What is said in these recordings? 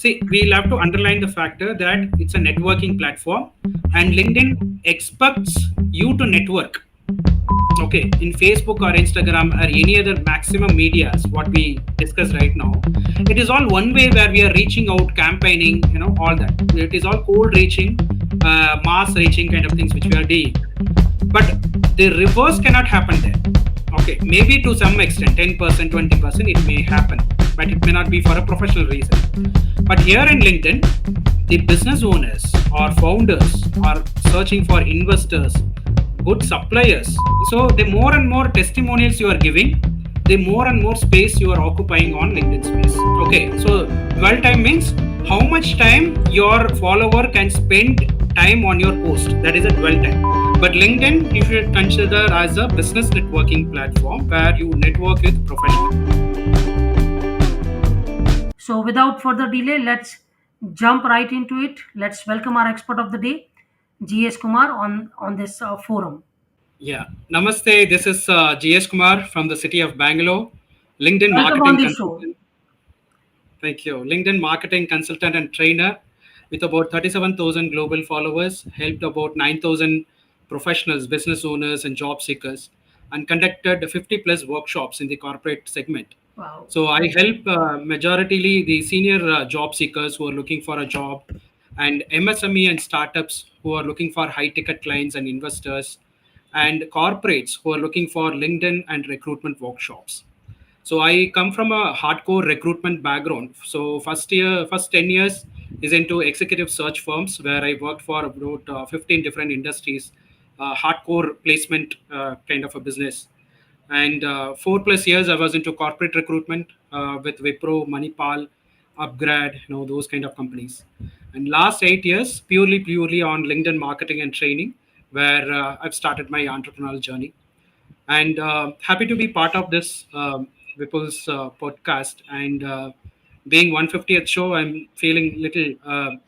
See, we'll have to underline the factor that it's a networking platform and LinkedIn expects you to network. Okay, in Facebook or Instagram or any other maximum medias what we discuss right now, it is all one way where we are reaching out, campaigning, all that. It is all cold reaching, mass reaching kind of things which we are doing. But the reverse cannot happen there. Okay, maybe to some extent 10%, 20% it may happen, but it may not be for a professional reason. But here in LinkedIn, the business owners or founders are searching for investors, good suppliers. So the more and more testimonials you are giving, the more and more space you are occupying on LinkedIn space. Okay, so dwell time means how much time your follower can spend time on your post. That is a dwell time. But LinkedIn, you should consider as a business networking platform where you network with professionals. So, without further delay, let's jump right into it. Let's welcome our expert of the day, GS Kumar, on this forum. Yeah, namaste. This is GS Kumar from the city of Bangalore, LinkedIn Welcome on marketing this show. consultant. Thank you. LinkedIn marketing consultant and trainer with about 37,000 global followers, helped about 9,000 professionals, business owners, and job seekers, and conducted 50 plus workshops in the corporate segment. Wow, So I that's help majoritarily the senior job seekers who are looking for a job, and MSME and startups who are looking for high ticket clients and investors, and corporates who are looking for LinkedIn and recruitment workshops. So I come from a hardcore recruitment background. So first 10 years is into executive search firms where I worked for about 15 different industries, hardcore placement kind of a business. And 4 plus years I was into corporate recruitment with Wipro, Manipal, Upgrad, those kind of companies. And last 8 years purely on LinkedIn marketing and training, where I've started my entrepreneurial journey. And happy to be part of this Vipul's podcast. And being 150th show, I'm feeling little.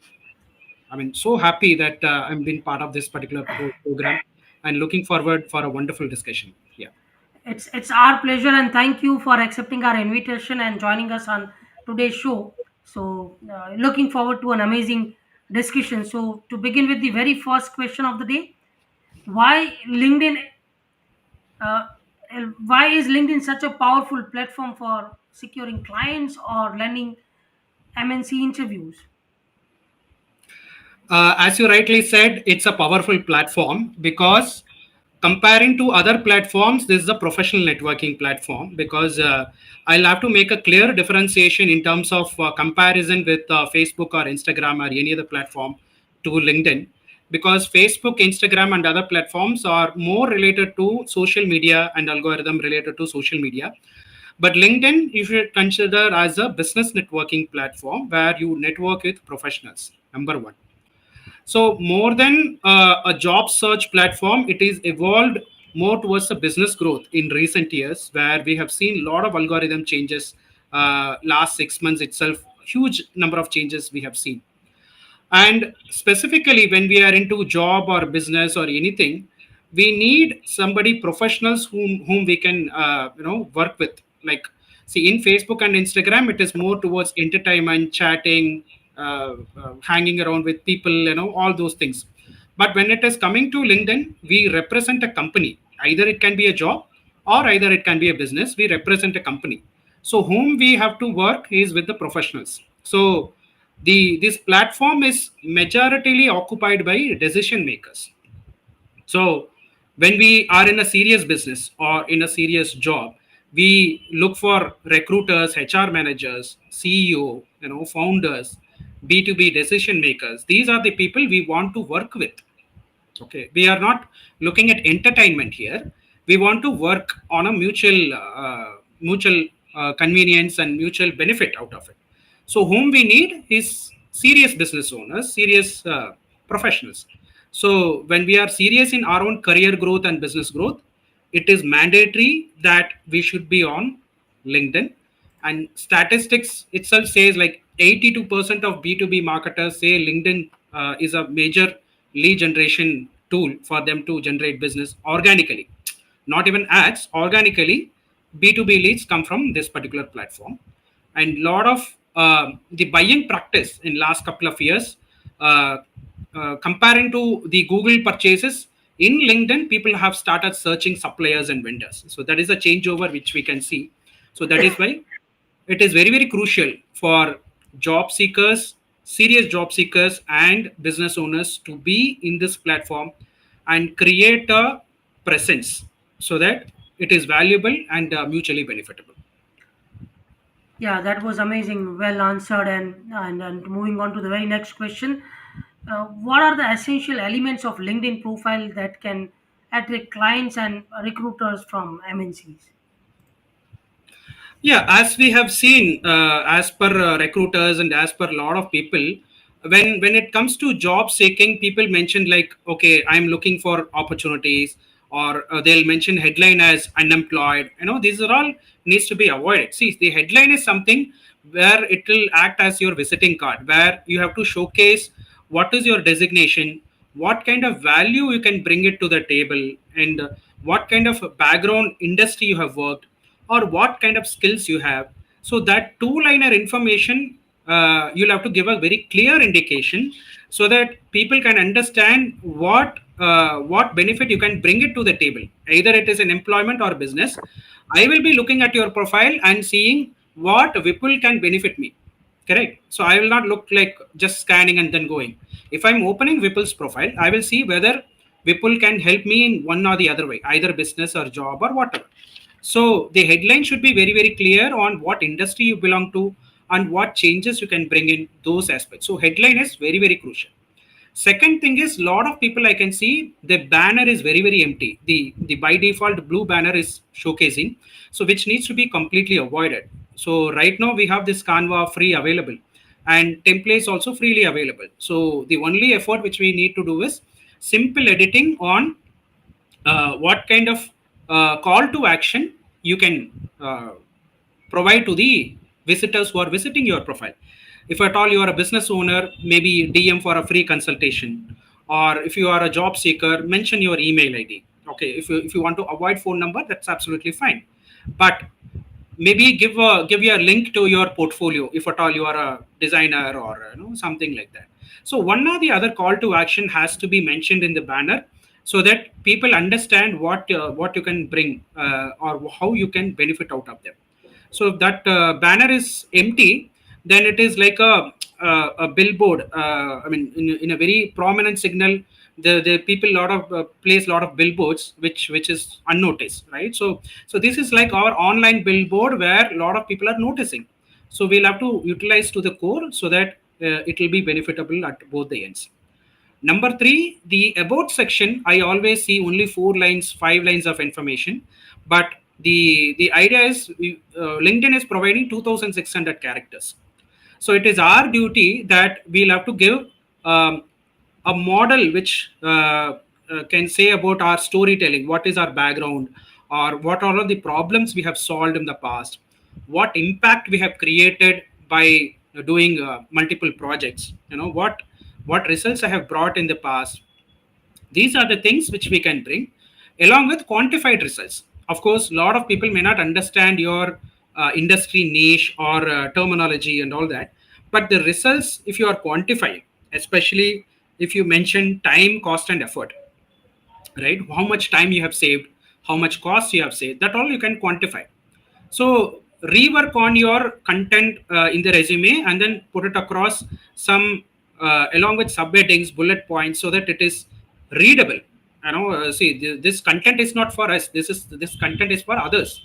So happy that I'm being part of this particular program, and looking forward for a wonderful discussion. Yeah. it's our pleasure, and thank you for accepting our invitation and joining us on today's show. So, looking forward to an amazing discussion. So, to begin with the very first question of the day, why LinkedIn? Uh, why is LinkedIn such a powerful platform for securing clients or landing MNC interviews? As you rightly said, it's a powerful platform because comparing to other platforms, this is a professional networking platform. Because I'll have to make a clear differentiation in terms of comparison with Facebook or Instagram or any other platform to LinkedIn. Because Facebook, Instagram, and other platforms are more related to social media and algorithm related to social media. But LinkedIn, you should consider as a business networking platform where you network with professionals. Number one. So more than a job search platform, it is evolved more towards a business growth in recent years, where we have seen a lot of algorithm changes. Last 6 months itself, huge number of changes we have seen. And specifically, when we are into job or business or anything, we need somebody professionals whom we can work with. Like, see, in Facebook and Instagram, it is more towards entertainment, chatting, hanging around with people, all those things. But when it is coming to LinkedIn, we represent a company. Either it can be a job or either it can be a business. We represent a company. So whom we have to work is with the professionals. So the this platform is majoritarily occupied by decision makers. So when we are in a serious business or in a serious job, we look for recruiters, HR managers, CEO, founders, B2B decision makers. These are the people we want to work with. Okay, we are not looking at entertainment here. We want to work on a mutual convenience and mutual benefit out of it. So whom we need is serious business owners, serious professionals. So when we are serious in our own career growth and business growth, it is mandatory that we should be on LinkedIn. And statistics itself says like 82% of B2B marketers say LinkedIn is a major lead generation tool for them to generate business organically. Not even ads, organically. B2B leads come from this particular platform. And lot of the buying practice in last couple of years, uh, comparing to the Google purchases in LinkedIn, people have started searching suppliers and vendors. So that is a changeover which we can see. So that is why it is very crucial for job seekers, serious job seekers, and business owners to be in this platform and create a presence so that it is valuable and mutually benefitable. Yeah, that was amazing. Well answered. And moving on to the very next question, what are the essential elements of LinkedIn profile that can attract clients and recruiters from MNCs? Yeah, as we have seen, as per recruiters and as per a lot of people, when it comes to job seeking, people mention like, okay, I'm looking for opportunities, or they'll mention headline as unemployed. These are all needs to be avoided. See, the headline is something where it will act as your visiting card, where you have to showcase what is your designation, what kind of value you can bring it to the table, and what kind of background industry you have worked, or what kind of skills you have. So that two-liner information, you'll have to give a very clear indication so that people can understand what benefit you can bring it to the table. Either it is an employment or business. I will be looking at your profile and seeing what Vipul can benefit me. Correct. So I will not look like just scanning and then going. If I'm opening Vipul's profile, I will see whether Vipul can help me in one or the other way, either business or job or whatever. So the headline should be very clear on what industry you belong to and what changes you can bring in those aspects. So headline is very crucial. Second thing is, lot of people I can see the banner is very empty. The by default blue banner is showcasing, so which needs to be completely avoided. So right now we have this Canva free available, and templates also freely available. So the only effort which we need to do is simple editing on what kind of call to action you can provide to the visitors who are visiting your profile. If at all you are a business owner, maybe DM for a free consultation, or if you are a job seeker, mention your email ID. Okay, if you want to avoid phone number, that's absolutely fine. But maybe give you a link to your portfolio if at all you are a designer or something like that. So one or the other call to action has to be mentioned in the banner so that people understand what you can bring, or how you can benefit out of them. So if that banner is empty, then it is like a billboard. I mean, in a very prominent signal, the people lot of place lot of billboards which is unnoticed, right? So this is like our online billboard where a lot of people are noticing. So we'll have to utilize to the core so that it will be benefitable at both the ends. Number three, the about section, I always see only 4 lines, 5 lines of information. But the idea is LinkedIn is providing 2,600 characters. So it is our duty that we'll have to give um, a model which can say about our storytelling, what is our background, or what are all the problems we have solved in the past, what impact we have created by doing multiple projects, what results I have brought in the past. These are the things which we can bring along with quantified results. Of course, a lot of people may not understand your industry niche or terminology and all that, but the results, if you are quantifying, especially if you mention time, cost, and effort, right? How much time you have saved, how much cost you have saved, that all you can quantify. So rework on your content in the resume and then put it across some along with subheadings, bullet points, so that it is readable. See, this content is not for us. This content is for others.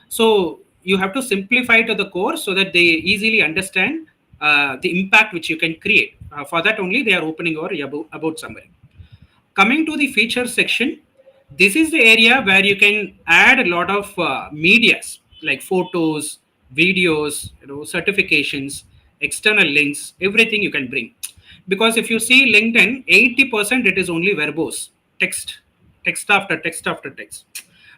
So you have to simplify to the core so that they easily understand the impact which you can create. For that only they are opening your about summary. Coming to the feature section, this is the area where you can add a lot of medias like photos, videos, certifications, external links, everything you can bring. Because if you see LinkedIn, 80% it is only verbose, text, text after text after text.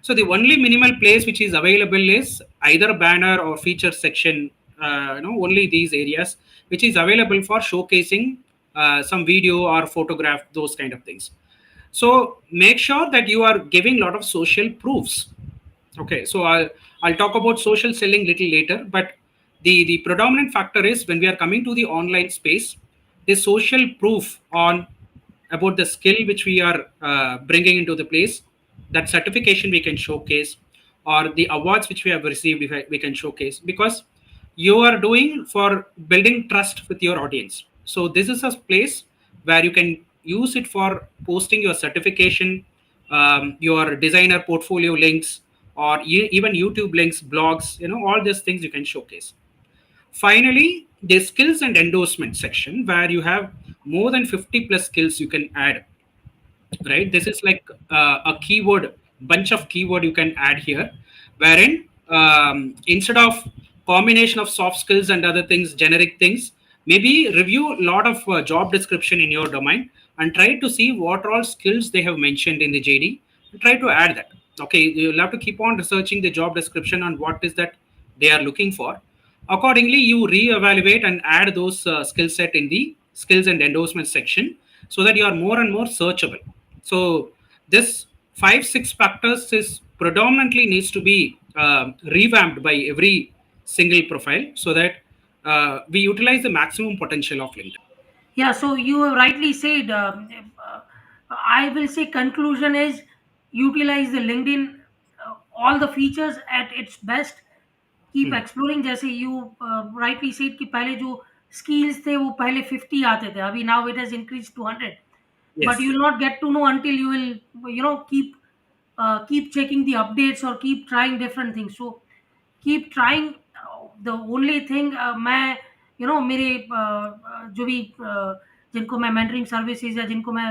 So the only minimal place which is available is either banner or feature section. Only these areas which is available for showcasing some video or photograph, those kind of things. So make sure that you are giving a lot of social proofs. Okay, so I'll talk about social selling little later, but the predominant factor is when we are coming to the online space, the social proof on about the skill which we are bringing into the place, that certification we can showcase, or the awards which we have received, if we can showcase, because you are doing for building trust with your audience. So this is a place where you can use it for posting your certification, your designer portfolio links, or even YouTube links, blogs, all these things you can showcase. Finally, the skills and endorsement section where you have more than 50 plus skills you can add, right? This is like a keyword, bunch of keyword you can add here, wherein instead of combination of soft skills and other things, generic things, maybe review a lot of job description in your domain and try to see what all skills they have mentioned in the JD and try to add that. Okay, you'll have to keep on researching the job description on what is that they are looking for. Accordingly, you re-evaluate and add those skill set in the skills and endorsement section so that you are more and more searchable. So this 5 6 factors is predominantly needs to be revamped by every single profile so that we utilize the maximum potential of LinkedIn. Yeah, so you have rightly said. I will say conclusion is utilize the LinkedIn all the features at its best. Keep Hmm. Exploring जैसे you rightly said कि पहले जो skills थे वो पहले 50 आते थे, अभी now it has increase to 100, but you Yes, will not get to know until you will keep checking the updates or keep trying different things. So keep trying. The only thing मैं मेरे जो भी जिनको मैं mentoring services या जिनको मैं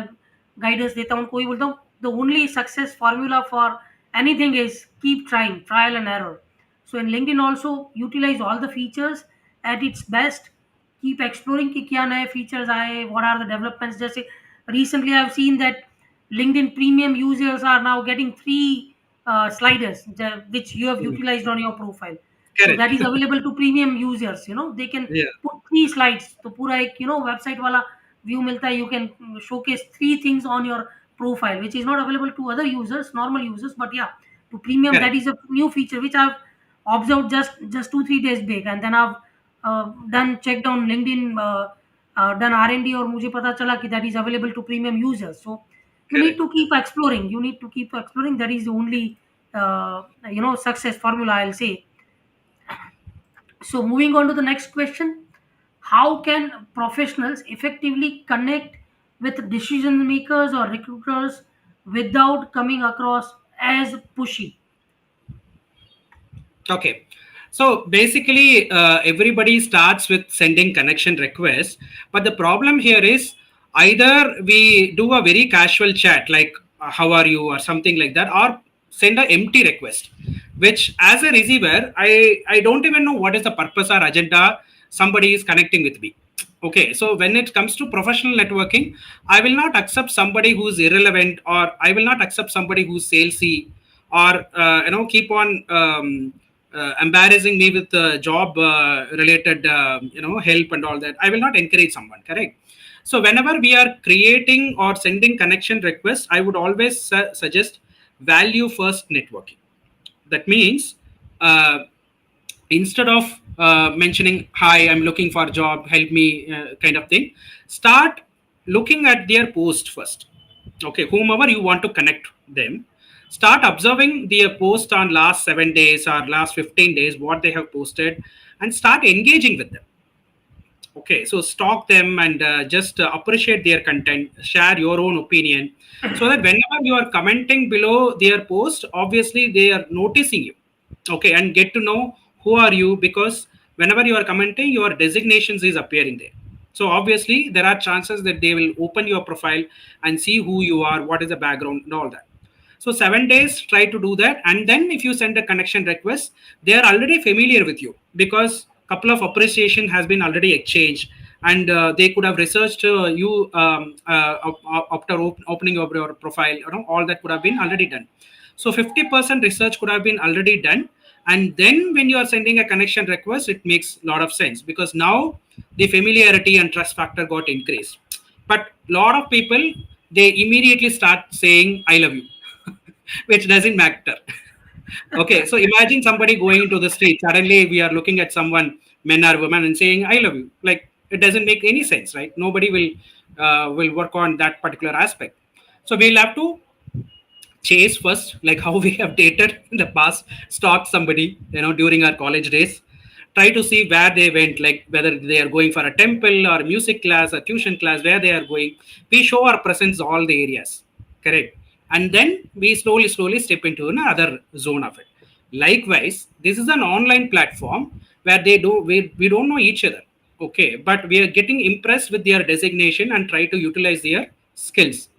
guidance देता हूँ उनको ही बोलता हूँ, the only success formula for anything is keep trying, trial and error. So in LinkedIn also utilize all the features at its best. Keep exploring कि क्या नए features आए, what are the developments. जैसे recently I've seen that LinkedIn premium users are now getting three sliders which you have hmm, utilized on your profile. So that correct. is available to premium users. They can Yeah, put three slides. तो पूरा एक website वाला view मिलता है. You can showcase three things on your profile, which is not available to other users, normal users. But yeah, to premium, that correct, is a new feature which I've observed just 2 3 days back, and then I've done checked on LinkedIn, done R&D, और मुझे पता चला कि that is available to premium users. So you need correct. to keep exploring. You need to keep exploring. That is the only success formula, I'll say. So moving on to the next question: how can professionals effectively connect with decision makers or recruiters without coming across as pushy? Okay. So basically, everybody starts with sending connection requests. But the problem here is either we do a very casual chat like, how are you, or something like that, or send an empty request, which as a receiver, I don't even know what is the purpose or agenda somebody is connecting with me. Okay, so when it comes to professional networking, I will not accept somebody who's irrelevant, or I will not accept somebody who's salesy, or keep on embarrassing me with job related help and all that. I will not encourage someone, correct? So whenever we are creating or sending connection requests, I would always suggest value first networking. That means uh, instead of mentioning, hi, I'm looking for a job, help me, kind of thing, start looking at their post first. Okay, whomever you want to connect them, start observing their post on last 7 days or last 15 days, what they have posted, and start engaging with them. Okay, so stalk them and just appreciate their content, share your own opinion, so that whenever you are commenting below their post, obviously they are noticing you. Okay, and get to know who are you, because whenever you are commenting, your designations is appearing there. So obviously there are chances that they will open your profile and see who you are, what is the background and all that. So 7 days, try to do that, and then if you send a connection request, they are already familiar with you because couple of appreciation has been already exchanged, and they could have researched you after opening of your profile. All that could have been already done. So 50% research could have been already done, and then when you are sending a connection request, it makes a lot of sense because now the familiarity and trust factor got increased. But a lot of people, they immediately start saying I love you, which doesn't matter. Okay, so imagine somebody going into the street. Suddenly, we are looking at someone men or women and saying I love you. Like it doesn't make any sense, right? Nobody will work on that particular aspect. So we'll have to chase first, like how we have dated in the past, stalk somebody, during our college days, try to see where they went, like whether they are going for a temple or music class or tuition class, where they are going. We show our presence all the areas, correct? And then we slowly step into another zone of it. Likewise, this is an online platform where we don't know each other, okay, but we are getting impressed with their designation and try to utilize their skills.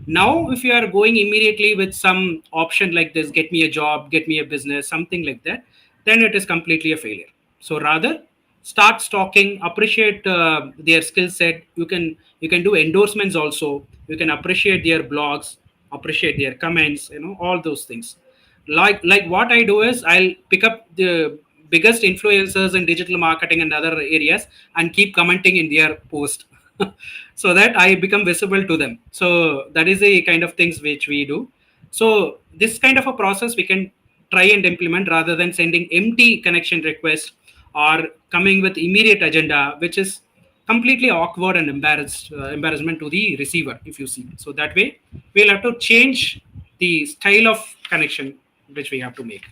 Now if you are going immediately with some option like this, get me a job, get me a business, something like that, then it is completely a failure. So rather, start stalking, appreciate their skill set. You can do endorsements also. You can appreciate their blogs, appreciate their comments, all those things. Like what I do is I'll pick up the biggest influencers in digital marketing and other areas and keep commenting in their post so that I become visible to them. So that is the kind of things which we do. So this kind of a process we can try and implement rather than sending empty connection requests or coming with immediate agenda, which is completely awkward and embarrassment to the receiver, if you see. So that way we'll have to change the style of connection which we have to make.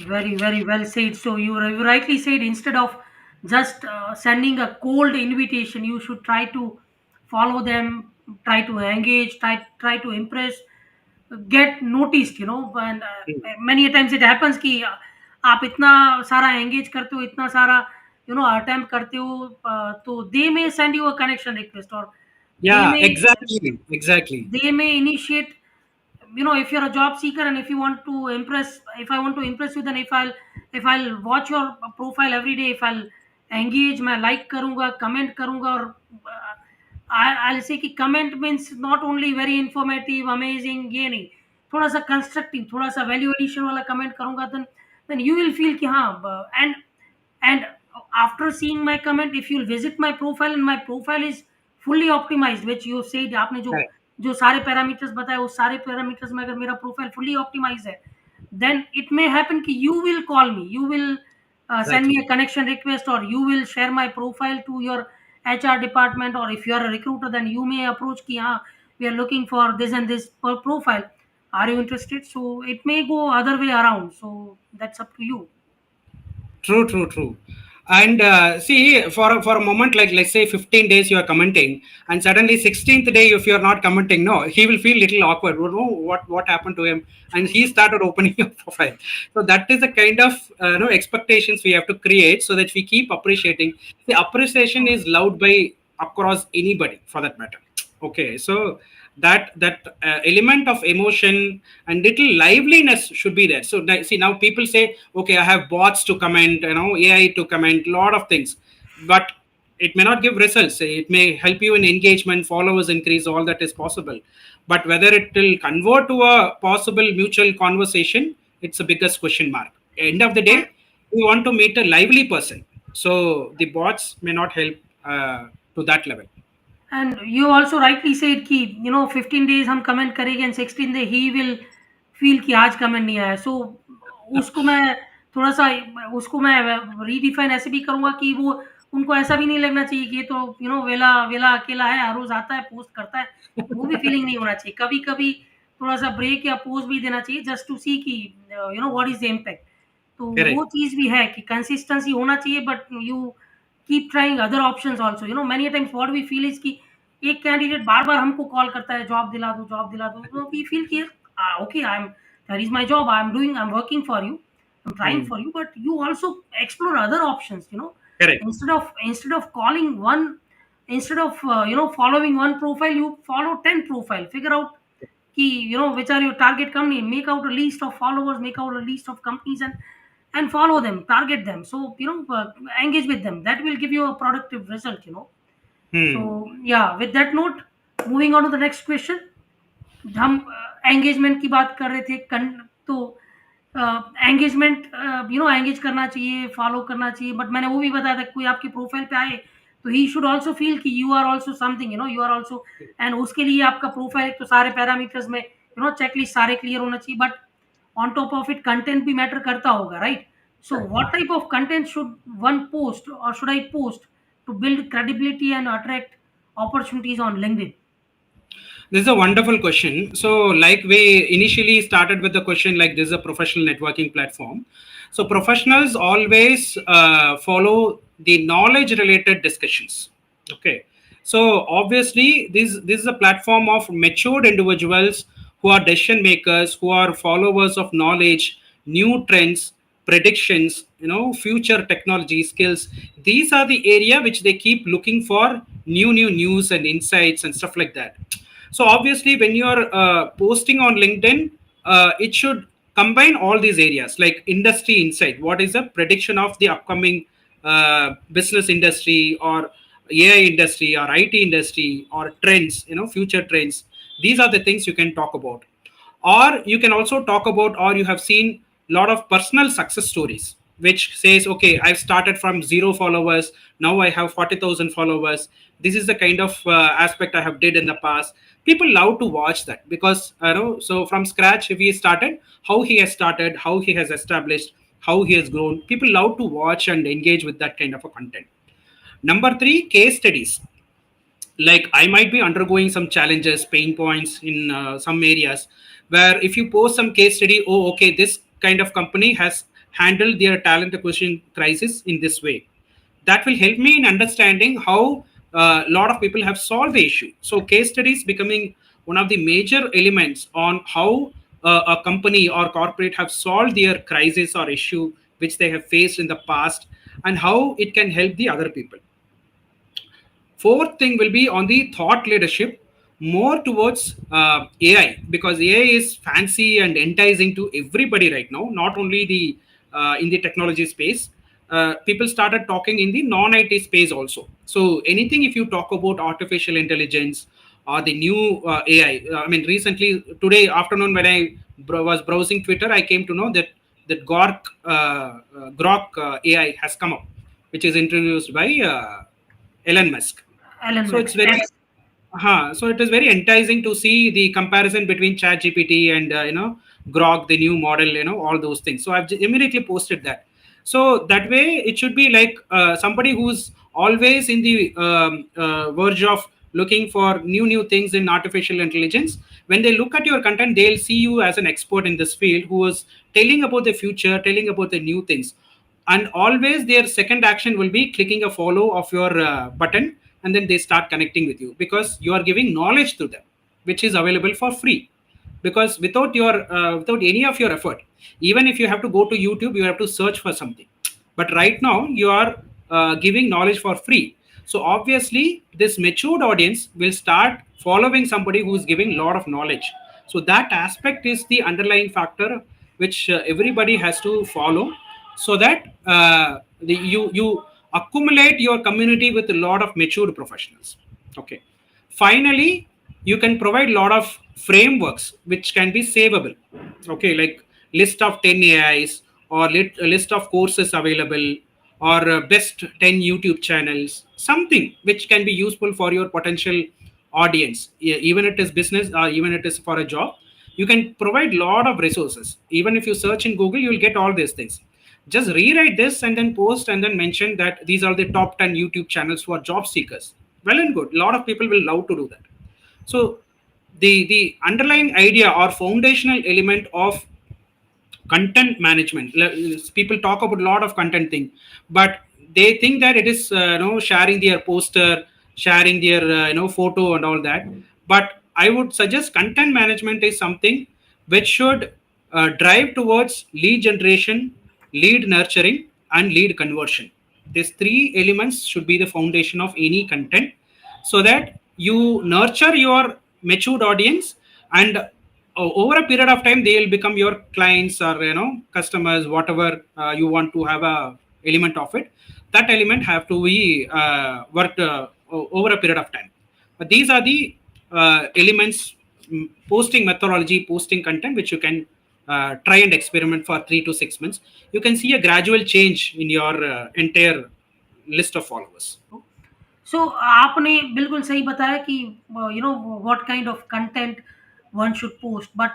Very, very well said. So you rightly said, instead of just sending a cold invitation, you should try to follow them, try to engage, try to impress, get noticed. And Hmm. many a times it happens कि आप इतना सारा engage करते हो, इतना सारा attempt करते हो, तो they may send you a connection request, or they Yeah, may exactly. they may initiate. If you're a job seeker, and if I want to impress you, then if I'll watch your profile every day, if I'll engage, मैं like करूंगा, comment करूंगा, और I'll say कि comment means not only very informative, amazing, ये नहीं, थोड़ा सा constructive, थोड़ा सा value addition वाला comment करूंगा, then you will feel कि हाँ, and after seeing my comment, if you'll visit my profile, and my profile is fully optimized, which you said, आपने जो Correct. जो सारे पैरामीटर्स बताए, उस सारे पैरामीटर्स में अगर मेरा प्रोफाइल फुल्ली ऑप्टिमाइज है, देन इट मे हैपन कि you will call me, you will send me Exactly. a connection request, or you will share my profile to your HR department, or if you are a recruiter, then you may approach कि हाँ, we are looking for this and this per profile, are you interested? So it may go other way around, so that's up to you. True. And see, for a moment, like let's say 15 days you are commenting, and suddenly 16th day, if you are not commenting, no, he will feel little awkward. Oh, no, what happened to him? And he started opening your profile. So that is the kind of expectations we have to create so that we keep appreciating. The appreciation is loved by across anybody for that matter. Okay, so that element of emotion and little liveliness should be there. So see, now people say, okay, I have bots to comment, AI to comment, lot of things, but it may not give results. It may help you in engagement, followers increase, all that is possible, but whether it will convert to a possible mutual conversation, it's the biggest question mark. End of the and day, we want to meet a lively person, so the bots may not help to that level. And you also rightly said कि 15 days हम comment करेंगे, and 16 day he will feel कि आज comment नहीं आया, सो उसको मैं थोड़ा सा उसको मैं रीडिफाइन ऐसे भी करूंगा कि वो उनको ऐसा भी नहीं लगना चाहिए कि ये तो वेला वेला अकेला है, हर रोज आता है, पोस्ट करता है, वो भी फीलिंग नहीं होना चाहिए। कभी कभी थोड़ा सा ब्रेक या पोस्ट भी देना चाहिए, जस्ट टू सी कि व्हाट इज द इम्पैक्ट। तो वो Correct. चीज भी है कि कंसिस्टेंसी होना चाहिए, but you keep trying other options also. Many times what we feel is कि एक कैंडिडेट बार-बार हमको कॉल करता है, जॉब दिला दो, तो वी फील कि okay, that is my job, I am working for you, I am trying Hmm. For you, but you also explore other options, Correct. instead of calling one, instead of following one profile, you follow 10 profile, figure out कि which are your target company, make out a list of followers, make out a list of companies, and follow them, target them, so engage with them, that will give you a productive result. Hmm. So yeah, with that note, moving on to the next question, हम engagement की बात कर रहे थे। तो engagement, engage करना चाहिए, follow करना चाहिए, बट मैंने वो भी बताया था, कोई आपकी प्रोफाइल पे आए तो ही शुड आल्सो फील कि you are also something, you are also, and उसके लिए आपका प्रोफाइल तो सारे पैरामीटर्स में चेकलिस्ट सारे क्लियर होना चाहिए, but on top of it content भी मैटर करता होगा, right? So what type of content should one post or should I post to build credibility and attract opportunities on LinkedIn? This is a wonderful question. So, like we initially started with the question, like this is a professional networking platform. So, professionals always follow the knowledge-related discussions. Okay. So, obviously, this is a platform of matured individuals who are decision makers, who are followers of knowledge, new trends, predictions, future technology skills. These are the area which they keep looking for new news and insights and stuff like that. So obviously, when you're posting on LinkedIn, it should combine all these areas like industry insight. What is the prediction of the upcoming business industry or AI industry or IT industry or trends, future trends. These are the things you can talk about. Or you can also talk about, or you have seen a lot of personal success stories which says, okay, I've started from 0 followers, now I have 40,000 followers. This is the kind of aspect I have did in the past. People love to watch that because so from scratch, if he started, how he has started, how he has established, how he has grown, people love to watch and engage with that kind of a content. Number three, case studies. Like I might be undergoing some challenges, pain points in some areas, where if you post some case study, oh, okay, this kind of company has handled their talent acquisition crisis in this way. That will help me in understanding how a lot of people have solved the issue. So case studies becoming one of the major elements on how a company or corporate have solved their crisis or issue which they have faced in the past, and how it can help the other people. Fourth thing will be on the thought leadership, more towards AI, because AI is fancy and enticing to everybody right now, not only the in the technology space. People started talking in the non-IT space also. So anything if you talk about artificial intelligence or the new AI. I mean, recently today afternoon when I was browsing Twitter, I came to know that Grok AI has come up, which is introduced by Elon Musk. Elon So it's Musk. very, Yes. so it is very enticing to see the comparison between ChatGPT and Grok, the new model, all those things. So I've immediately posted that. So that way, it should be like somebody who's always in the verge of looking for new things in artificial intelligence. When they look at your content, they'll see you as an expert in this field who is telling about the future, telling about the new things, and always their second action will be clicking a follow of your button, and then they start connecting with you because you are giving knowledge to them which is available for free. Because without any of your effort, even if you have to go to YouTube, you have to search for something, but right now you are giving knowledge for free. So obviously this matured audience will start following somebody who's giving a lot of knowledge. So that aspect is the underlying factor which everybody has to follow, so that you accumulate your community with a lot of matured professionals. Okay. Finally, you can provide a lot of frameworks which can be savable. Okay, like list of 10 AIs, or a list of courses available, or best 10 YouTube channels, something which can be useful for your potential audience. Even it is business, even it is for a job, you can provide a lot of resources. Even if you search in Google, you will get all these things. Just rewrite this and then post and then mention that these are the top 10 YouTube channels for job seekers. Well and good, a lot of people will love to do that. So the underlying idea or foundational element of content management, people talk about a lot of content thing, but they think that it is sharing their poster, sharing their photo and all that. But I would suggest content management is something which should drive towards lead generation, lead nurturing, and lead conversion. These three elements should be the foundation of any content, so that you nurture your matured audience, and over a period of time they will become your clients or customers, whatever you want to have a element of it. That element have to be worked over a period of time. But these are the elements, posting methodology, posting content, which you can try and experiment for 3 to 6 months. You can see a gradual change in your entire list of followers. So आपने बिल्कुल सही बताया कि what kind of content one should post but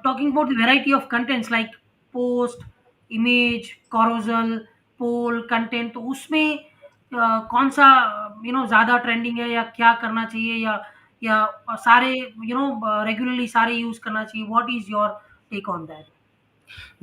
talking about the variety of contents like post image, carousel, poll, content, तो उसमें कौन सा ज़्यादा ट्रेंडिंग है, या क्या करना चाहिए, या सारे रेगुलरली सारे यूज़ करना चाहिए? What is your take on that?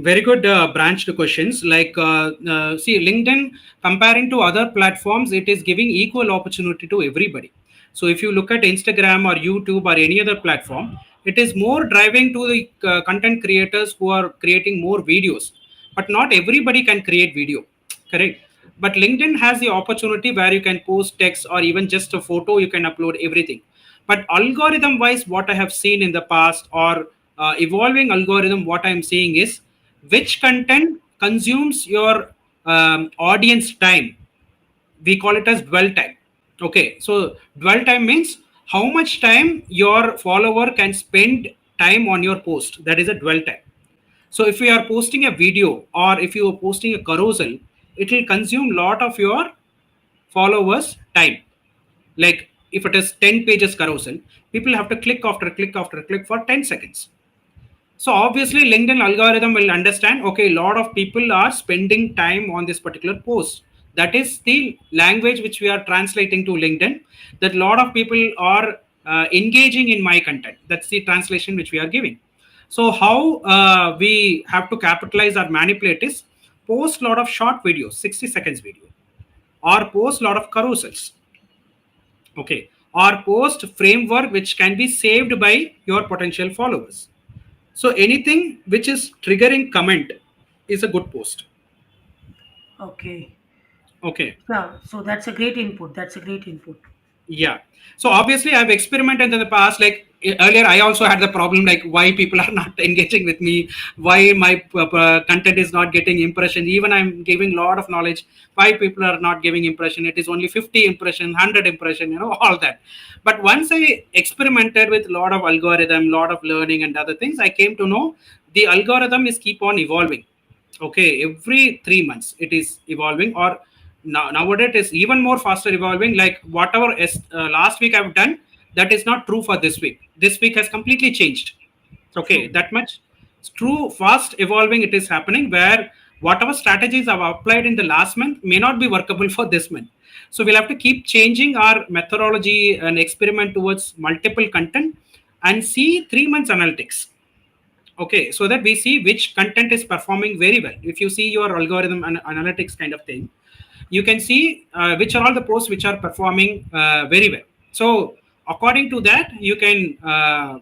Very good branched questions. See, LinkedIn, comparing to other platforms, it is giving equal opportunity to everybody. So, if you look at Instagram or YouTube or any other platform, it is more driving to the content creators who are creating more videos. But not everybody can create video, correct? But LinkedIn has the opportunity where you can post text or even just a photo, you can upload everything. But algorithm wise, what I have seen in the past, or evolving algorithm, what I'm seeing is which content consumes your audience time. We call it as dwell time. Okay, so dwell time means how much time your follower can spend time on your post. That is a dwell time. So if you are posting a video or if you are posting a carousel, it will consume lot of your followers time. Like if it is 10 pages carousel, people have to click after click after click for 10 seconds. So obviously, LinkedIn algorithm will understand, okay, a lot of people are spending time on this particular post. That is the language which we are translating to LinkedIn, that a lot of people are engaging in my content. That's the translation which we are giving. So how we have to capitalize or manipulate is post a lot of short videos, 60 seconds video, or post a lot of carousels, okay, or post framework which can be saved by your potential followers. So anything which is triggering comment is a good post. Okay. Okay. Yeah, so that's a great input. That's a great input. Yeah. So obviously I've experimented in the past. Like earlier, I also had the problem like why people are not engaging with me, why my content is not getting impression. Even I'm giving a lot of knowledge, why people are not giving impression. It is only 50 impression, 100 impression, all that. But once I experimented with a lot of algorithm, lot of learning and other things, I came to know the algorithm is keep on evolving. Okay, every 3 months it is evolving, or nowadays it is even more faster evolving. Like whatever is last week I've done, that is not true for this week. This week has completely changed. Okay, True. that much true, fast evolving it is happening, where whatever strategies I've applied in the last month may not be workable for this month. So we'll have to keep changing our methodology and experiment towards multiple content and see 3 months analytics. Okay, so that we see which content is performing very well. If you see your algorithm and analytics kind of thing, you can see which are all the posts which are performing very well. So according to that, you can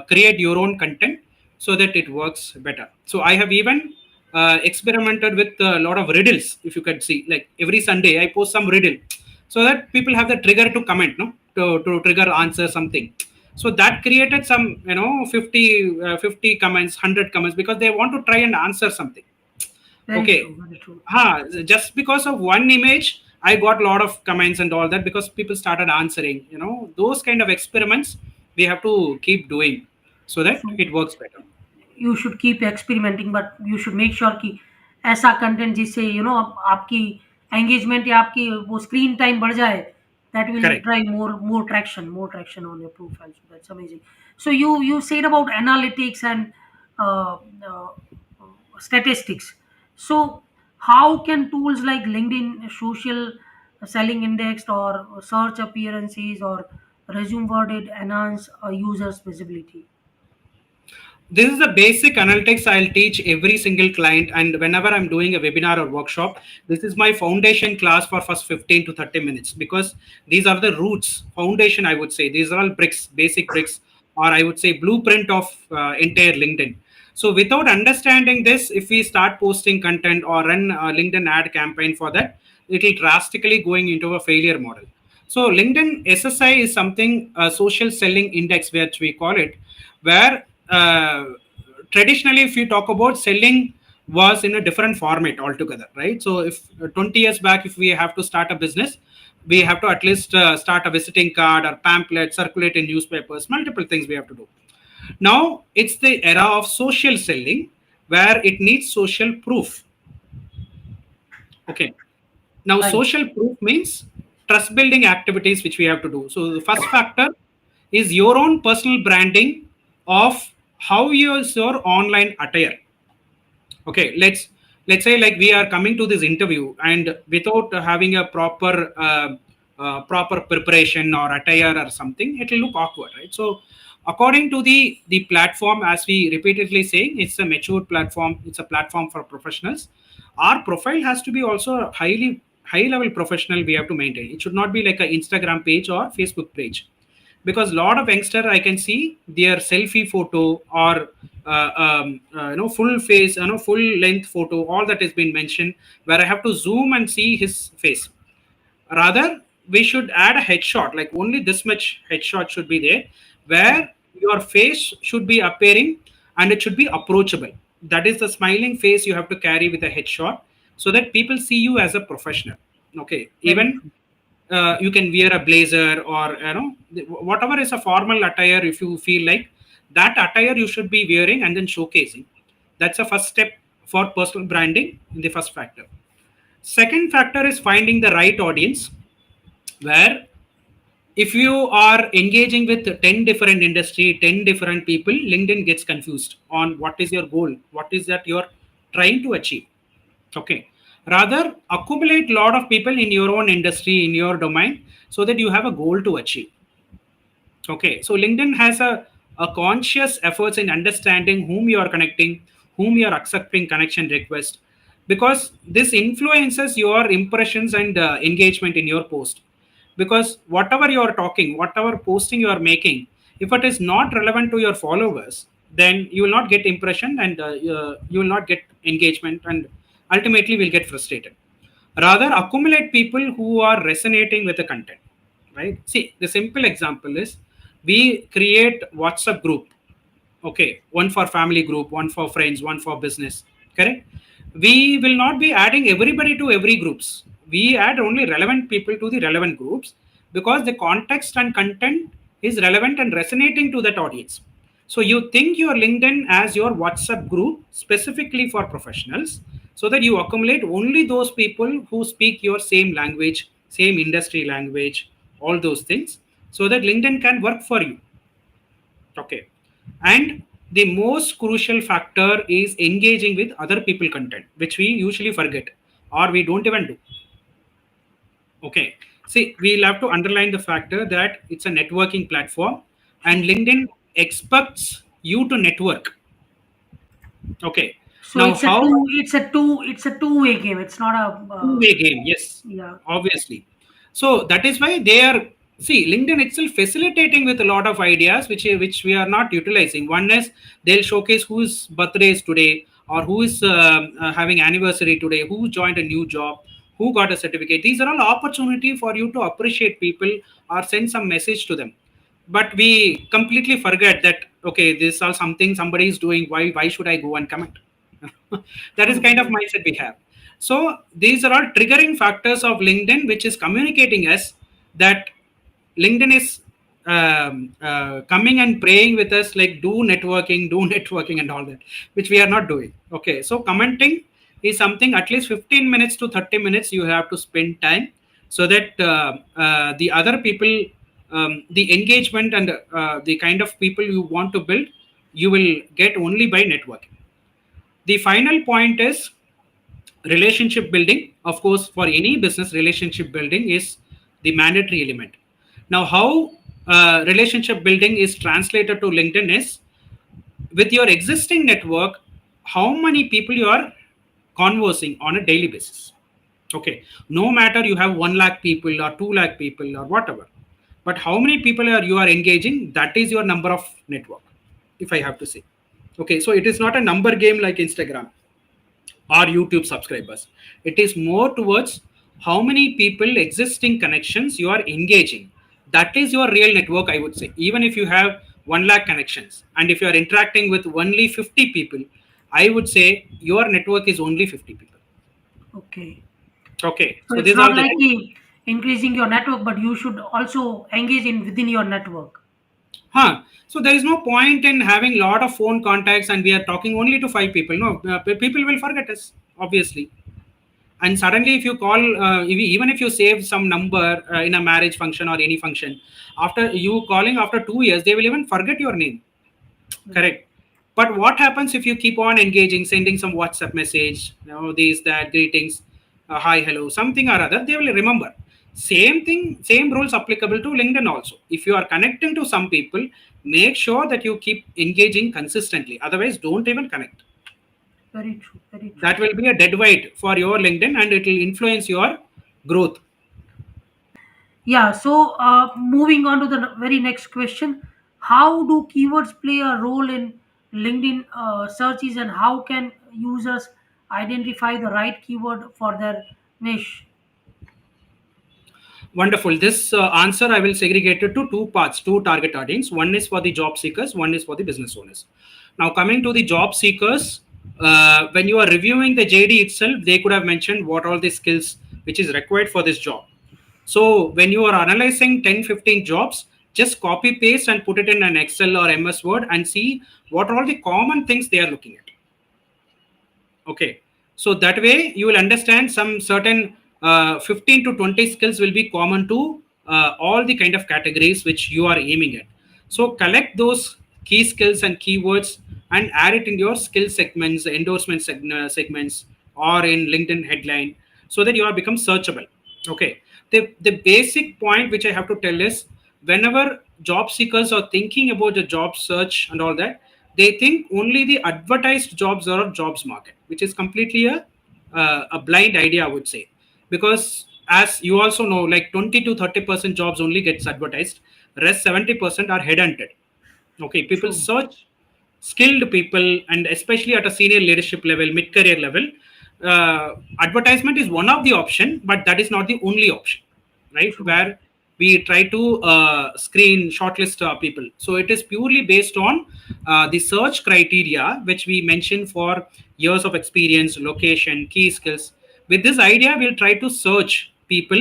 create your own content so that it works better. So I have even experimented with a lot of riddles. If you could see, like every Sunday I post some riddle so that people have the trigger to comment, no, to trigger answer something. So that created some 50 comments, 100 comments, because they want to try and answer something. Very Okay. true. Very true. Just because of one image, I got a lot of comments and all that, because people started answering. Those kind of experiments we have to keep doing so that So it works better. you should keep experimenting, but you should make sure कि ऐसा content जिससे आपकी engagement या आपकी वो screen time बढ़ जाए, that will Correct. drive more traction on your profile. So that's amazing. So you said about analytics and uh, uh, statistics. So how can tools like LinkedIn social selling index or search appearances or resume worded enhance a user's visibility? This is the basic analytics I'll teach every single client. And whenever I'm doing a webinar or workshop, this is my foundation class for first 15 to 30 minutes, because these are the roots, foundation, I would say. These are all bricks, basic bricks, or I would say blueprint of entire LinkedIn. So without understanding this, if we start posting content or run a LinkedIn ad campaign for that, it will drastically going into a failure model. So LinkedIn SSI is something, a social selling index, which we call it, where traditionally, if you talk about selling, was in a different format altogether, right? So if 20 years back, if we have to start a business, we have to at least start a visiting card or pamphlet, circulate in newspapers, multiple things we have to do. Now it's the era of social selling, where it needs social proof. Okay. Now, Right. social proof means trust building activities which we have to do. So, the first factor is your own personal branding of how you use your online attire. Okay, let's let's say like we are coming to this interview and without having a proper preparation or attire or something, it will look awkward, right? So according to the platform, as we repeatedly say, it's a mature platform, it's a platform for professionals. Our profile has to be also high level professional. We have to maintain, it should not be like an Instagram page or Facebook page, because a lot of youngster I can see their selfie photo or full face, full length photo, all that has been mentioned, where I have to zoom and see his face. Rather, we should add a headshot, like only this much headshot should be there, where your face should be appearing and it should be approachable. That is the smiling face you have to carry with a headshot, so that people see you as a professional. Okay, Very even true. you can wear a blazer or whatever is a formal attire. If you feel like that attire, you should be wearing and then showcasing. That's a first step for personal branding in the first factor. Second factor is finding the right audience, where if you are engaging with 10 different industry, 10 different people, LinkedIn gets confused on what is your goal, what is that you're trying to achieve. Okay, rather accumulate a lot of people in your own industry, in your domain, so that you have a goal to achieve. Okay, so LinkedIn has a conscious efforts in understanding whom you are connecting, whom you are accepting connection request, because this influences your impressions and engagement in your post. Because whatever you are talking, whatever posting you are making, if it is not relevant to your followers, then you will not get impression and you will not get engagement, and ultimately will get frustrated. Rather accumulate people who are resonating with the content, right? See, the simple example is we create WhatsApp group. Okay, one for family group, one for friends, one for business, correct? We will not be adding everybody to every groups. We add only relevant people to the relevant groups, because the context and content is relevant and resonating to that audience. So you think your LinkedIn as your WhatsApp group specifically for professionals, so that you accumulate only those people who speak your same language, same industry language, all those things, so that LinkedIn can work for you. Okay. And the most crucial factor is engaging with other people content, which we usually forget or we don't even do. Okay. See, we'll have to underline the factor that it's a networking platform and LinkedIn expects you to network. Okay. So Now, how it's a two-way game. It's not a two-way game, yes, yeah. obviously. So that is why they are, see, LinkedIn itself facilitating with a lot of ideas which we are not utilizing. One is they'll showcase whose birthday is today, or who is having anniversary today, who joined a new job, who got a certificate. These are all opportunity for you to appreciate people or send some message to them. But we completely forget that, okay, this is all something somebody is doing. Why should I go and comment? That is True. kind of mindset we have. So these are all triggering factors of LinkedIn, which is communicating us that LinkedIn is coming and praying with us, like do networking and all that, which we are not doing. Okay, so commenting is something at least 15 minutes to 30 minutes you have to spend time, so that the other people, the engagement and the kind of people you want to build, you will get only by networking. The final point is relationship building. Of course, for any business, relationship building is the mandatory element. Now, how relationship building is translated to LinkedIn is, with your existing network, how many people you are conversing on a daily basis. Okay, no matter you have 1 lakh people or 2 lakh people or whatever, but how many people are you are engaging, that is your number of network, if I have to say. Okay, so it is not a number game like Instagram or YouTube subscribers. It is more towards how many people, existing connections you are engaging. That is your real network, I would say. Even if you have 1 lakh connections and if you are interacting with only 50 people, I would say your network is only 50 people. Okay. Okay, So so it's these are not the like increasing your network, but you should also engage in within your network. So there is no point in having a lot of phone contacts and we are talking only to 5 people. No, people will forget us, obviously. And suddenly if you call, even if you save some number in a marriage function or any function, after you calling after 2 years, they will even forget your name. Right. Correct. But what happens if you keep on engaging, sending some WhatsApp message, these, that, greetings, hi, hello, something or other, they will remember. Same thing, same rules applicable to LinkedIn also. If you are connecting to some people, make sure that you keep engaging consistently. Otherwise, don't even connect. Very true. Very true. That will be a dead weight for your LinkedIn and it will influence your growth. Yeah. So, moving on to the very next question, how do keywords play a role in LinkedIn searches, and how can users identify the right keyword for their niche? Wonderful. This answer I will segregate it to two parts, two target audience. One is for the job seekers, one is for the business owners. Now, coming to the job seekers, when you are reviewing the JD itself, they could have mentioned what all the skills which is required for this job. So, when you are analyzing 10, 15 jobs, just copy paste and put it in an Excel or MS Word and see what are all the common things they are looking at. Okay, so that way you will understand some certain 15 to 20 skills will be common to all the kind of categories which you are aiming at. So collect those key skills and keywords and add it in your skill segments, endorsement segments, or in LinkedIn headline, so that you are become searchable. Okay, the basic point which I have to tell is, whenever job seekers are thinking about the job search and all that, they think only the advertised jobs are jobs market, which is completely a blind idea, I would say. Because as you also know, like 20 to 30% jobs only gets advertised, rest 70% are headhunted. Okay, people True. search skilled people, and especially at a senior leadership level, mid-career level, advertisement is one of the option, but that is not the only option, right? True. Where we try to screen shortlist people. So it is purely based on the search criteria which we mentioned for years of experience, location, key skills. With this idea, we'll try to search people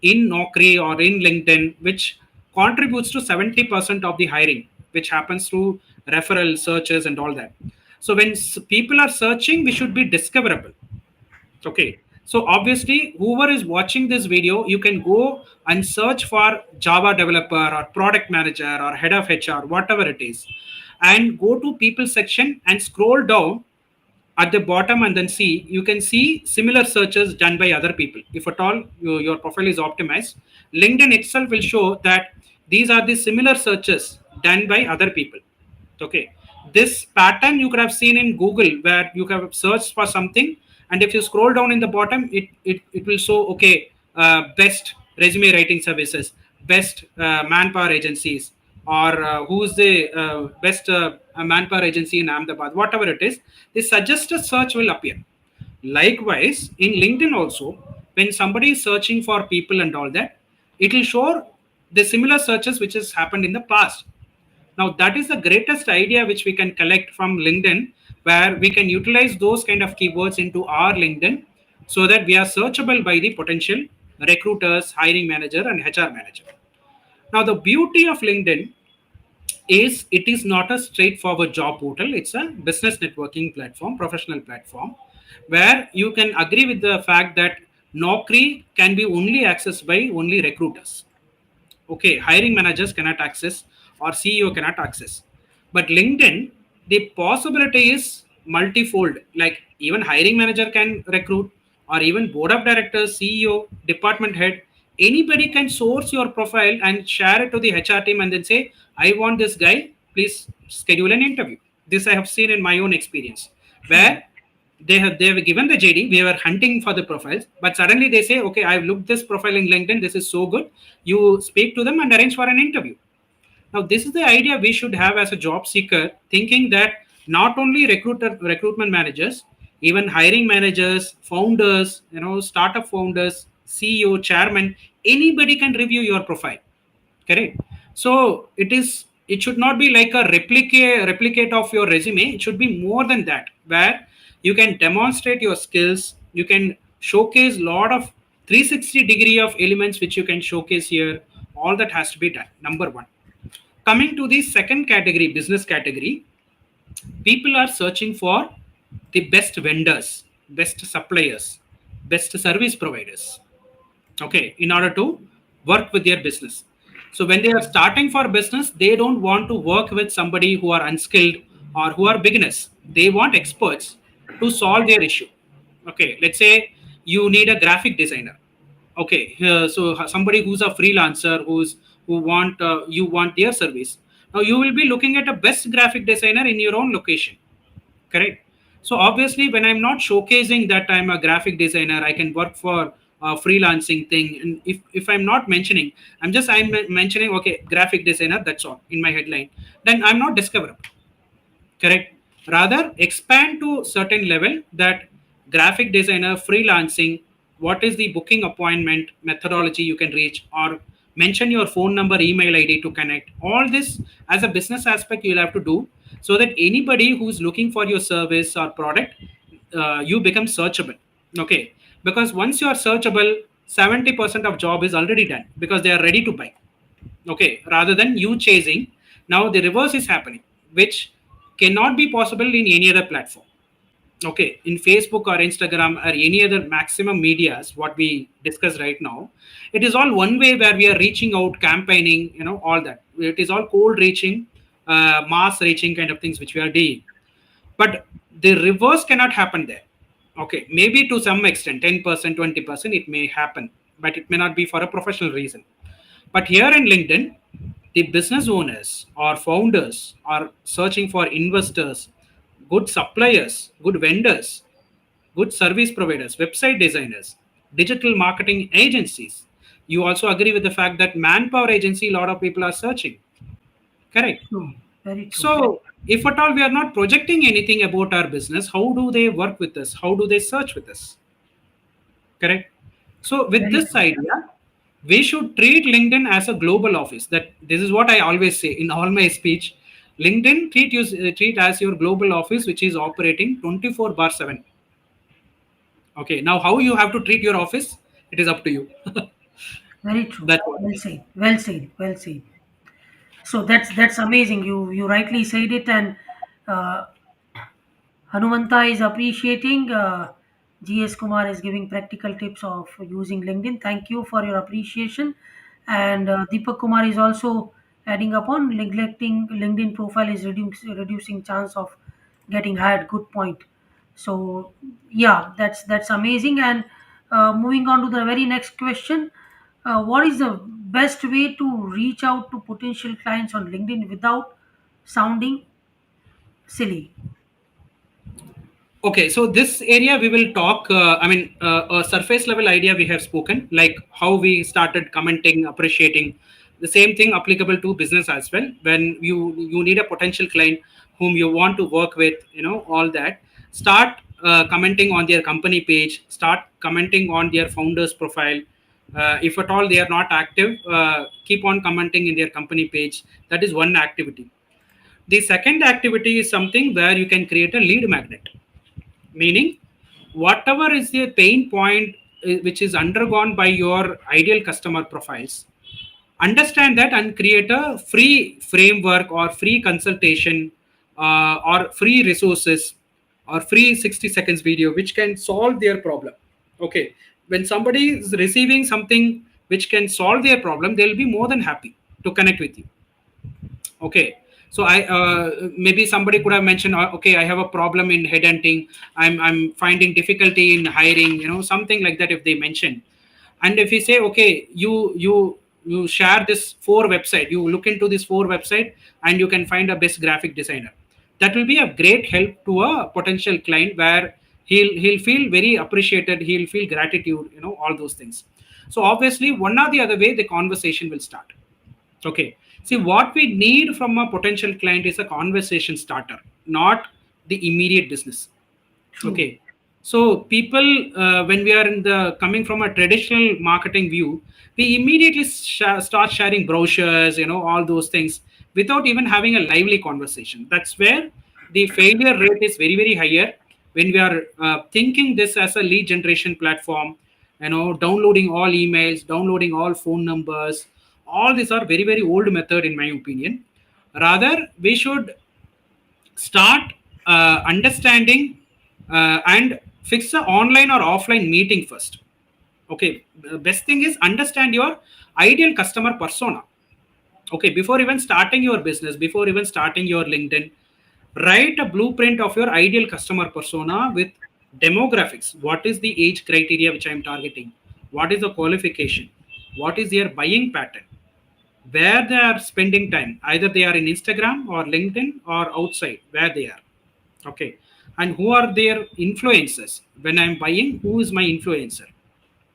in Naukri or in LinkedIn, which contributes to 70% of the hiring, which happens through referral searches and all that. So when people are searching, we should be discoverable. Okay. So obviously, whoever is watching this video, you can go and search for Java developer or product manager or head of HR, whatever it is, and go to people section and scroll down at the bottom and then see, you can see similar searches done by other people. If at all your profile is optimized, LinkedIn itself will show that these are the similar searches done by other people. Okay, this pattern you could have seen in Google, where you have searched for something, and if you scroll down in the bottom, it will show, okay, best resume writing services, best manpower agencies, or who's the best manpower agency in Ahmedabad, whatever it is, the suggested search will appear. Likewise, in LinkedIn also, when somebody is searching for people and all that, it will show the similar searches which has happened in the past. Now, that is the greatest idea which we can collect from LinkedIn, where we can utilize those kind of keywords into our LinkedIn, so that we are searchable by the potential recruiters, hiring manager, and HR manager. Now, the beauty of LinkedIn is it is not a straightforward job portal. It's a business networking platform, professional platform, where you can agree with the fact that Naukri can be only accessed by only recruiters. Okay, hiring managers cannot access or CEO cannot access. But LinkedIn, the possibility is multifold. Like even hiring manager can recruit, or even board of directors, CEO, department head, anybody can source your profile and share it to the HR team and then say, I want this guy, please schedule an interview. This I have seen in my own experience, True. where they have given the JD. We were hunting for the profiles, but suddenly they say, "Okay, I've looked this profile in LinkedIn. This is so good. You speak to them and arrange for an interview." Now, this is the idea we should have as a job seeker, thinking that not only recruitment managers, even hiring managers, founders, startup founders, CEO, chairman, anybody can review your profile. Correct. So it should not be like a replicate of your resume. It should be more than that, where you can demonstrate your skills. You can showcase a lot of 360-degree of elements which you can showcase here. All that has to be done. Number one. Coming to the second category, business category, people are searching for the best vendors, best suppliers, best service providers. Okay, in order to work with their business. So when they are starting for business, they don't want to work with somebody who are unskilled or who are beginners, they want experts to solve their issue. Okay, let's say you need a graphic designer. Okay, so somebody who's a freelancer, who want you want their service. Now you will be looking at a best graphic designer in your own location, correct? So obviously, when I'm not showcasing that I'm a graphic designer, I can work for a freelancing thing. And if I'm not mentioning, I'm mentioning, okay, graphic designer, that's all in my headline, then I'm not discoverable, correct? Rather, expand to certain level that graphic designer, freelancing, what is the booking appointment methodology you can reach, or mention your phone number, email ID to connect. All this as a business aspect you'll have to do, so that anybody who's looking for your service or product, you become searchable. Okay, because once you are searchable, 70% of job is already done because they are ready to buy. Okay, rather than you chasing, now the reverse is happening, which cannot be possible in any other platform. Okay, in Facebook or Instagram or any other maximum medias what we discuss right now, it is all one way where we are reaching out, campaigning, all that. It is all cold reaching, mass reaching kind of things which we are doing. But the reverse cannot happen there. Okay, maybe to some extent, 10%, 20% it may happen, but it may not be for a professional reason. But here in LinkedIn, the business owners or founders are searching for investors, good suppliers, good vendors, good service providers, website designers, digital marketing agencies. You also agree with the fact that manpower agency, a lot of people are searching. Correct. True. Very true. So, if at all we are not projecting anything about our business, how do they work with us? How do they search with us? Correct. So, with Very this true. idea, we should treat LinkedIn as a global office. That this is what I always say in all my speech. LinkedIn treat as your global office, which is operating 24/7. Okay. Now, how you have to treat your office, it is up to you. Very true. That's what. Well said. Well said. Well said. So that's amazing. You rightly said it, and uh, Hanumanta is appreciating. GS Kumar is giving practical tips of using LinkedIn. Thank you for your appreciation. And Deepak Kumar is also adding upon neglecting LinkedIn profile is reducing chance of getting hired. Good point. So yeah, that's amazing. And moving on to the very next question, what is the best way to reach out to potential clients on LinkedIn without sounding silly? Okay, so this area we will talk. A surface level idea we have spoken, like how we started commenting, appreciating. The same thing applicable to business as well. When you need a potential client whom you want to work with, all that. Start commenting on their company page. Start commenting on their founder's profile. If at all they are not active, keep on commenting in their company page. That is one activity. The second activity is something where you can create a lead magnet, meaning whatever is the pain point which is undergone by your ideal customer profiles, understand that and create a free framework or free consultation, or free resources, or free 60 seconds video which can solve their problem. Okay, when somebody is receiving something which can solve their problem, they'll be more than happy to connect with you. Okay, so I maybe somebody could have mentioned, okay, I have a problem in headhunting. I'm finding difficulty in hiring, something like that if they mention. And if you say, okay, you share this four website, you look into this four website and you can find a best graphic designer, that will be a great help to a potential client, where he'll feel very appreciated, he'll feel gratitude, all those things. So obviously one or the other way the conversation will start. Okay. See, what we need from a potential client is a conversation starter, not the immediate business. True. Okay. So people, when we are in the coming from a traditional marketing view, we immediately start sharing brochures, all those things without even having a lively conversation. That's where the failure rate is very, very higher. When we are thinking this as a lead generation platform, downloading all emails, downloading all phone numbers, all these are very, very old method in my opinion. Rather, we should start understanding, and fix a online or offline meeting first. Okay, the best thing is understand your ideal customer persona. Okay, before even starting your business, before even starting your LinkedIn, Write a blueprint of your ideal customer persona with demographics. What is the age criteria which I am targeting? What is the qualification? What is their buying pattern? Where they are spending time, either they are in Instagram or LinkedIn or outside, where they are. Okay. And who are their influencers? When I'm buying, who is my influencer?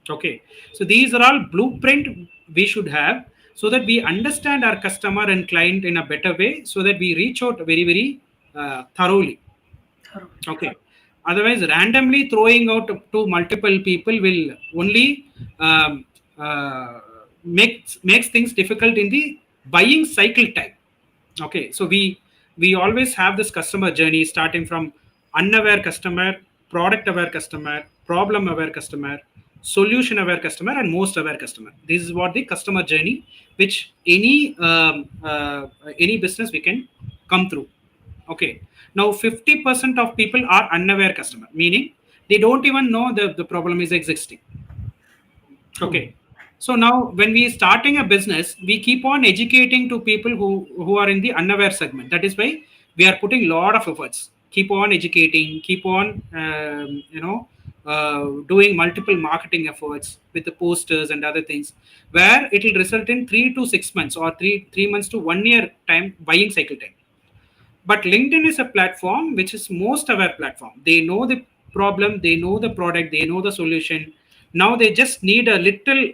Okay. So these are all blueprint we should have, so that we understand our customer and client in a better way, so that we reach out very very thoroughly. Thoroughly, yeah. Okay. Otherwise, randomly throwing out to multiple people will only um, makes things difficult in the buying cycle time. Okay. So we always have this customer journey starting from unaware customer, product aware customer, problem aware customer, solution aware customer, and most aware customer. This is what the customer journey which any business we can come through. Okay. Now 50% of people are unaware customer, meaning they don't even know the problem is existing. True. Okay. So now when we starting a business, we keep on educating to people who are in the unaware segment. That is why we are putting a lot of efforts. Keep on educating, keep on doing multiple marketing efforts with the posters and other things, where it will result in 3 to 6 months or three months to 1 year time buying cycle time. But LinkedIn is a platform which is most aware platform. They know the problem, they know the product, they know the solution. Now they just need a little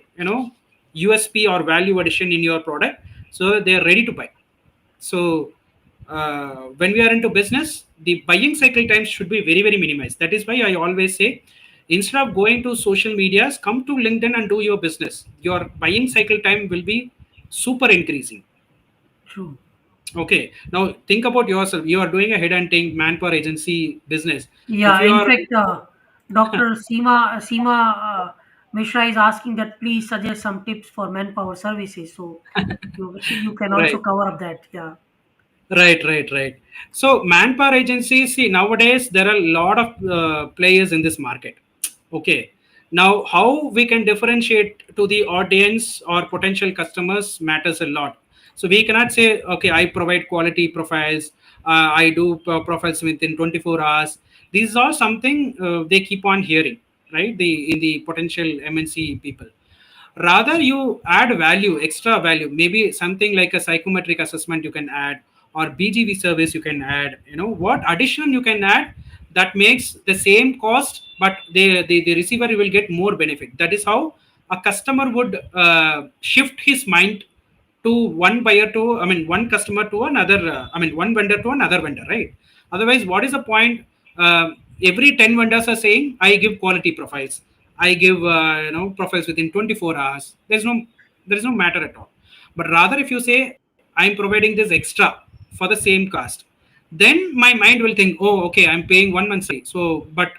USP or value addition in your product, so they are ready to buy. So when we are into business, the buying cycle times should be very very minimized. That is why I always say, instead of going to social medias, come to LinkedIn and do your business. Your buying cycle time will be super increasing. True. Okay. Now think about yourself. You are doing a headhunting manpower agency business. If Yeah, you in are fact, Dr. Seema Mishra is asking that please suggest some tips for manpower services. So you can also right, cover up that. Yeah. right. So manpower agencies, see, nowadays there are a lot of players in this market. Okay. Now how we can differentiate to the audience or potential customers matters a lot. So we cannot say, okay, I provide quality profiles. I do profiles within 24 hours. These are something they keep on hearing, right? The in the potential MNC people. Rather you add value, extra value, maybe something like a psychometric assessment you can add, or BGV service you can add. What addition you can add that makes the same cost, but the receiver will get more benefit. That is how a customer would shift his mind to one buyer to, I mean, one customer to another, I mean, one vendor to another vendor, right? Otherwise, what is the point? Every 10 vendors are saying, I give quality profiles. I give, profiles within 24 hours. There is no matter at all. But rather, if you say, I'm providing this extra for the same cost, then my mind will think, oh, okay, I'm paying 1 month salary. So, but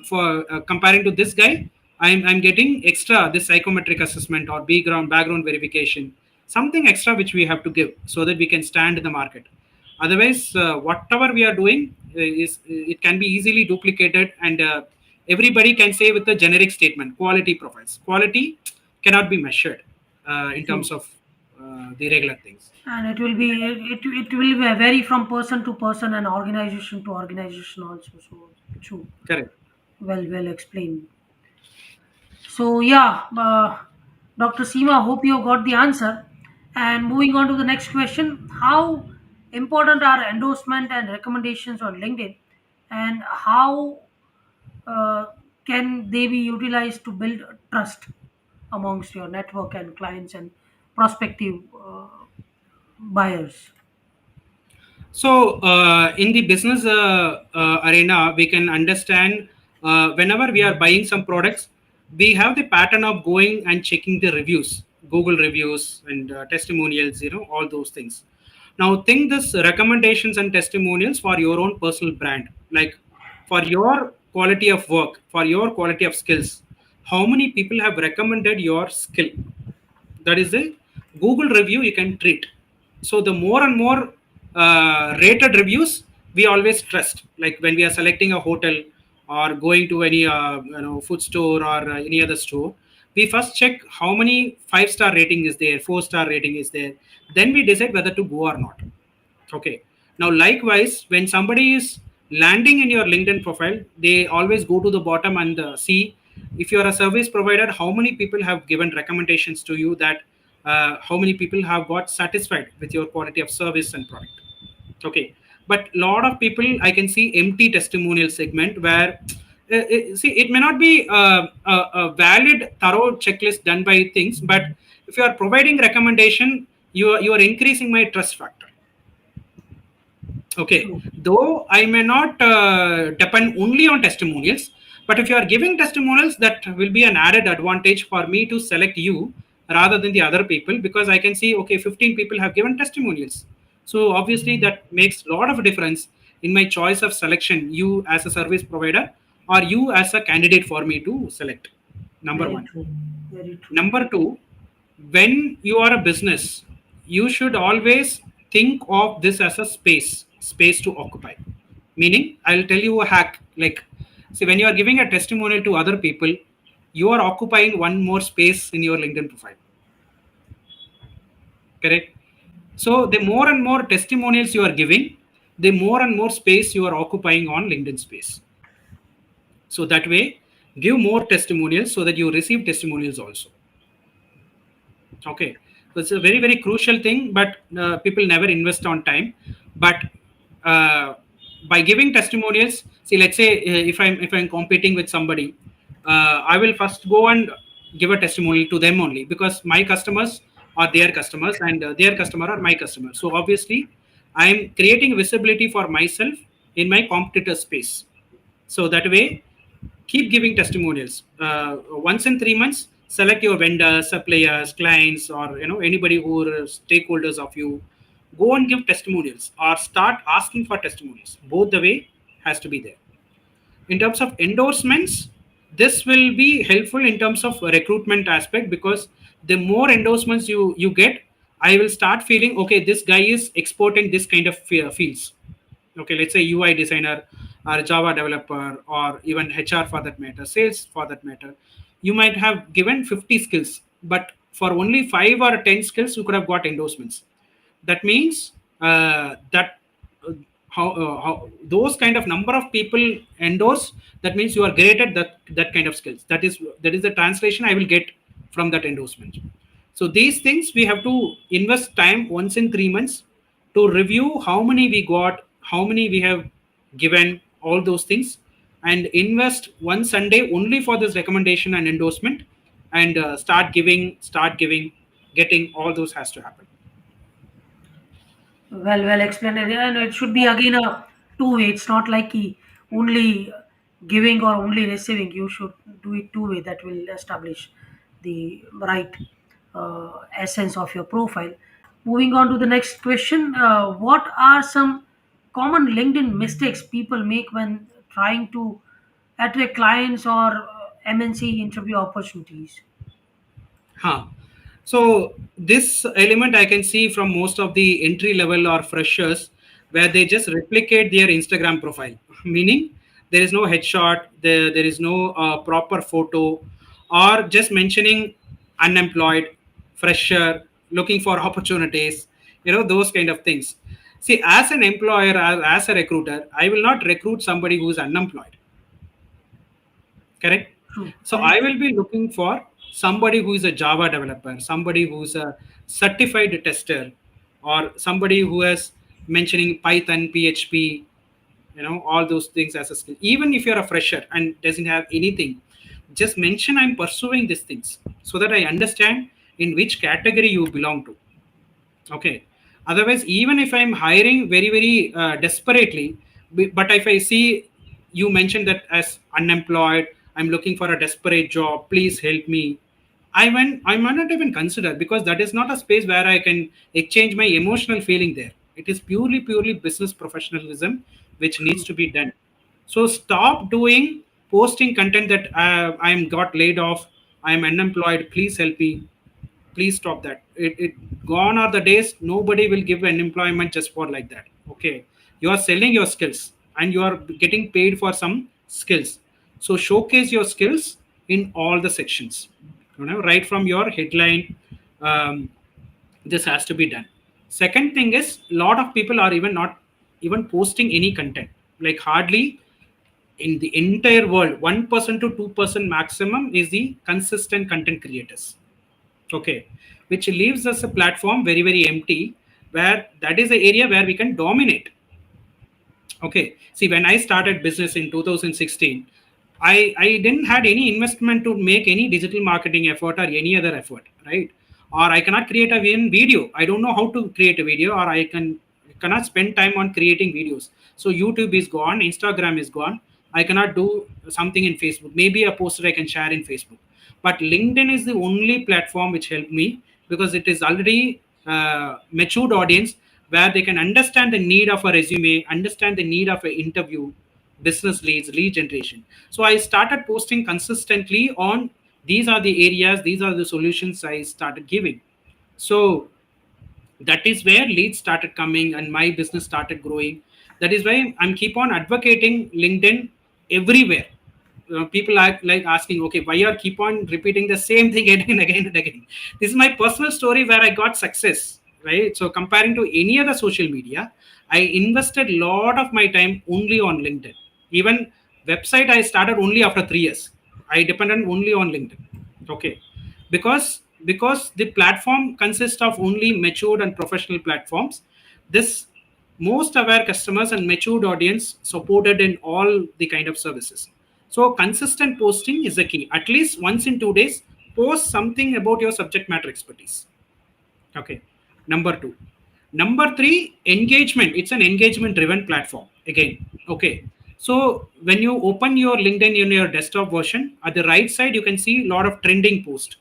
for comparing to this guy, I'm getting extra this psychometric assessment or background verification, something extra which we have to give so that we can stand in the market. Otherwise, whatever we are doing is it can be easily duplicated, and everybody can say with a generic statement, quality profiles. Quality cannot be measured in terms True. of the regular things. And it will vary from person to person and organization to organization also. So true. Correct. Well explained. So yeah, Dr. Seema, hope you got the answer. And moving on to the next question, how important are endorsement and recommendations on LinkedIn, and how uh, can they be utilized to build trust amongst your network and clients and prospective buyers? So, in the business arena, we can understand whenever we are buying some products, we have the pattern of going and checking the reviews, Google reviews and testimonials, all those things. Now, think this recommendations and testimonials for your own personal brand, like for your quality of work, for your quality of skills. How many people have recommended your skill? That is a Google review you can treat. So the more and more rated reviews we always trust, like when we are selecting a hotel or going to any food store or any other store, we first check how many 5-star rating is there, 4-star rating is there, then we decide whether to go or not. Okay. Now, likewise, when somebody is landing in your LinkedIn profile, they always go to the bottom and see if you are a service provider, how many people have given recommendations to you, that how many people have got satisfied with your quality of service and product. Okay, but lot of people I can see empty testimonial segment where see it may not be a valid thorough checklist done by things, but if you are providing recommendation, you are increasing my trust factor. Okay, True. though I may not depend only on testimonials, but if you are giving testimonials, that will be an added advantage for me to select you rather than the other people, because I can see, okay, 15 people have given testimonials. So obviously that makes a lot of difference in my choice of selection, you as a service provider or you as a candidate for me to select. Number Very one. true. Very true. Number two, when you are a business, you should always think of this as a space to occupy. Meaning, I'll tell you a hack. Like, see, when you are giving a testimonial to other people, you are occupying one more space in your LinkedIn profile. Correct? So, the more and more testimonials you are giving, the more and more space you are occupying on LinkedIn space. So that way, give more testimonials so that you receive testimonials also. Okay, so it's a very very crucial thing, but people never invest on time. But uh, by giving testimonials, see, let's say if I'm competing with somebody, I will first go and give a testimonial to them only, because my customers are their customers and their customer are my customers. So obviously, I am creating visibility for myself in my competitor space. So that way, keep giving testimonials. Once in 3 months, select your vendors, suppliers, clients, or anybody who are stakeholders of you. Go and give testimonials or start asking for testimonials. Both the way has to be there. In terms of endorsements, this will be helpful in terms of recruitment aspect, because the more endorsements you get, I will start feeling, okay, this guy is exporting this kind of fields. Okay, let's say UI designer or Java developer or even HR for that matter, sales for that matter. You might have given 50 skills, but for only 5 or 10 skills you could have got endorsements. That means that how those kind of number of people endorse, that means you are great at that kind of skills. That is the translation I will get from that endorsement. So these things we have to invest time once in 3 months to review how many we got, how many we have given, all those things, and invest one Sunday only for this recommendation and endorsement, and start giving, getting all those has to happen. Well explained. And it should be again a two-way. It's not like only giving or only receiving. You should do it two-way. That will establish the right essence of your profile. Moving on to the next question. What are some common LinkedIn mistakes people make when trying to attract clients or MNC interview opportunities? Huh. So this element I can see from most of the entry level or freshers, where they just replicate their Instagram profile, meaning there is no headshot, there is no proper photo, or just mentioning unemployed, fresher, looking for opportunities, those kind of things. See, as an employer, as a recruiter, I will not recruit somebody who is unemployed. Correct. True. So Very I true. will be looking for somebody who is a Java developer, somebody who is a certified tester, or somebody who is mentioning Python, PHP, all those things as a skill. Even if you're a fresher and doesn't have anything, just mention I'm pursuing these things so that I understand in which category you belong to. Okay. Otherwise, even if I'm hiring very very desperately, but if I see you mentioned that as unemployed, I'm looking for a desperate job, please help me, I might not even consider, because that is not a space where I can exchange my emotional feeling there. It is purely business professionalism which needs True. to be done. So stop doing posting content that I'm got laid off, I'm unemployed, please help me. Please stop that. It gone are the days nobody will give an employment just for like that. Okay, you are selling your skills and you are getting paid for some skills. So showcase your skills in all the sections, right from your headline. um, this has to be done. Second thing is, a lot of people are even not even posting any content. Like hardly in the entire world, 1% to 2% maximum is the consistent content creators. Okay, which leaves us a platform very very empty, where that is the area where we can dominate. Okay. See, when I started business in 2016, I didn't had any investment to make any digital marketing effort or any other effort, right? Or I cannot create a video. I don't know how to create a video, or cannot spend time on creating videos. So YouTube is gone, Instagram is gone. I cannot do something in Facebook. Maybe a poster I can share in Facebook. But LinkedIn is the only platform which helped me, because it is already matured audience, where they can understand the need of a resume, understand the need of an interview, business leads, lead generation. So I started posting consistently on these are the areas, these are the solutions I started giving. So that is where leads started coming and my business started growing. That is why I'm keep on advocating LinkedIn everywhere. People are like asking, okay, why you are keep on repeating the same thing again and again and again. This is my personal story where I got success, right? So comparing to any other social media, I invested a lot of my time only on LinkedIn. Even website I started only after 3 years. I depended only on LinkedIn. Okay, because the platform consists of only matured and professional platforms. This most aware customers and matured audience supported in all the kind of services. So consistent posting is the key. At least once in 2 days, post something about your subject matter expertise. Okay. Number two. Number three, engagement. It's an engagement driven platform. Again. Okay. So when you open your LinkedIn in your desktop version, at the right side, you can see a lot of trending posts.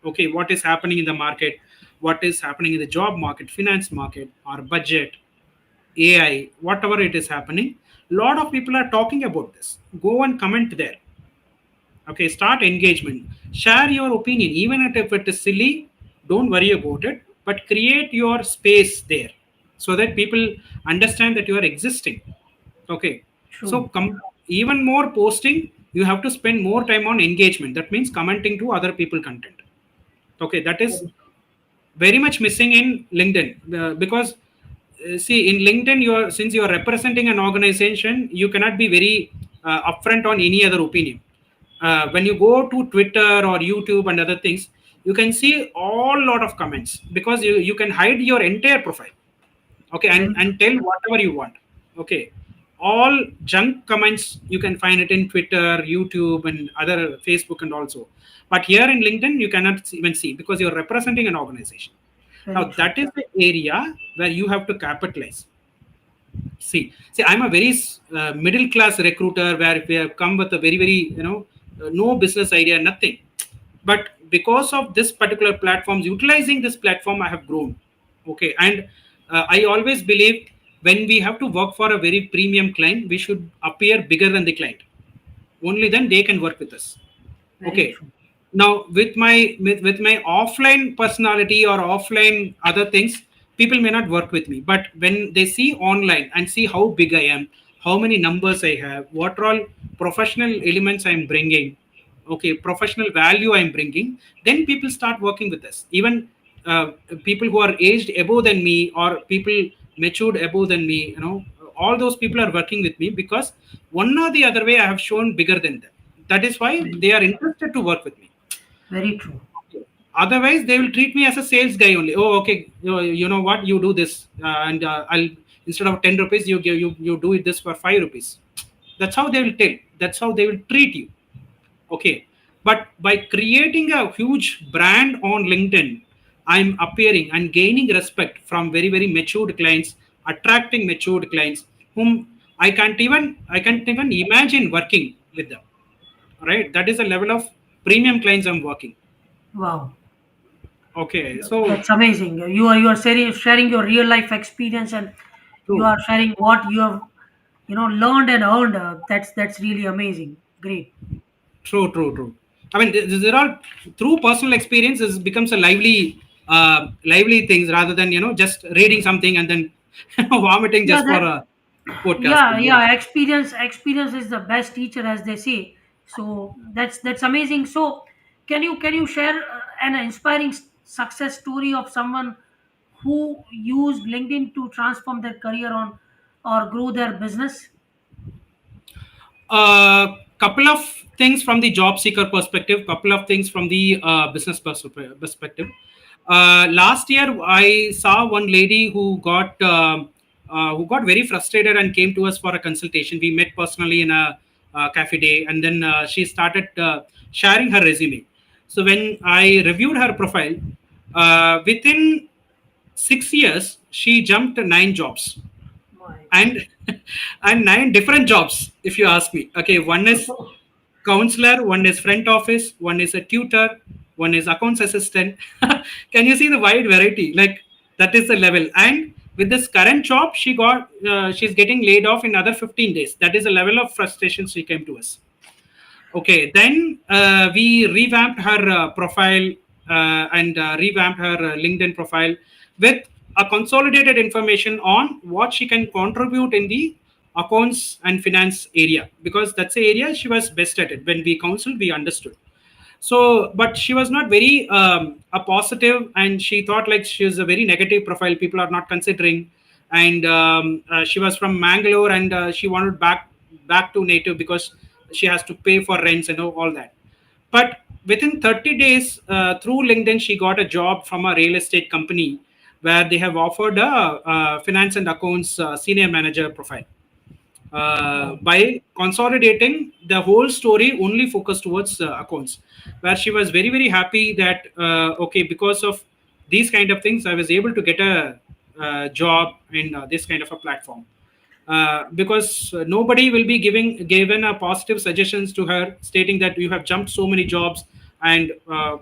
Okay. What is happening in the market? What is happening in the job market, finance market, or budget, AI, whatever it is happening. A lot of people are talking about this. Go and comment there. Okay, start engagement. Share your opinion, even if it is silly. Don't worry about it, but create your space there so that people understand that you are existing. Okay, so True. even more posting. You have to spend more time on engagement. That means commenting to other people content. Okay, that is Very very much missing in LinkedIn, because see, in LinkedIn, you are since you are representing an organization, you cannot be very upfront on any other opinion. When you go to Twitter or YouTube and other things, you can see all lot of comments, because you can hide your entire profile. Okay, very and tell whatever you want. Okay, all junk comments you can find it in Twitter, YouTube, and other Facebook, and also. But here in LinkedIn, you cannot even see, because you're representing an organization. Now very true. that is the area where you have to capitalize. See, I'm a very middle class recruiter, where we have come with a very very no business idea, nothing. But because of this particular platforms, utilizing this platform, I have grown. Okay, and I always believe, when we have to work for a very premium client, we should appear bigger than the client. Only then they can work with us. Very Okay, true. now with my offline personality or offline other things, people may not work with me, but when they see online and see how big I am, how many numbers I have, what are all professional elements I'm bringing, okay, professional value I'm bringing, then people start working with us. Even people who are aged above than me, or people matured above than me, all those people are working with me, because one or the other way I have shown bigger than them. That is why Very, they are interested to work with me. very true. Otherwise, they will treat me as a sales guy only. Oh, okay, you know what, you do this, and I'll, instead of 10 rupees, you do it this for 5 rupees. That's how they will tell. That's how they will treat you. Okay, but by creating a huge brand on LinkedIn, I'm appearing and gaining respect from very very matured clients, attracting matured clients whom I can't even imagine working with them. Right, that is the level of premium clients I'm working. Wow. Okay, so That's amazing. You are sharing your real life experience, and you true, are sharing what you have learned and earned. That's really amazing. Great. true. I mean, there are through personal experiences becomes a lively things, rather than just reading something and then vomiting Yeah, just for that a podcasting. yeah, Yeah, yeah. Experience is the best teacher, as they say. So that's amazing. So can you share an inspiring success story of someone who used LinkedIn to transform their career on or grow their business? Couple of things from the job seeker perspective, couple of things from the business perspective. Last year I saw one lady who got very frustrated and came to us for a consultation. We met personally in a cafe day, and then she started sharing her resume. So when I reviewed her profile, within 6 years she jumped 9 jobs, My and and 9 different jobs, if you ask me. Okay, one is God. counselor, one is front office, one is a tutor, one is accounts assistant. Can you see the wide variety? Like, that is the level. And with this current job, she's getting laid off in another 15 days. That is the level of frustration she came to us. Okay, then we revamped her profile and revamped her LinkedIn profile with a consolidated information on what she can contribute in the accounts and finance area, because that's the area she was best at it. When we counseled, we understood. So, but she was not very a positive, and she thought like she was a very negative profile. People are not considering, and she was from Mangalore, and she wanted back to native because she has to pay for rents and all that. But within 30 days, through LinkedIn, she got a job from a real estate company where they have offered a finance and accounts senior manager profile. Wow. By consolidating the whole story, only focused towards accounts, where she was very very happy that okay, because of these kind of things I was able to get a job in this kind of a platform, because nobody will be given a positive suggestions to her stating that you have jumped so many jobs, and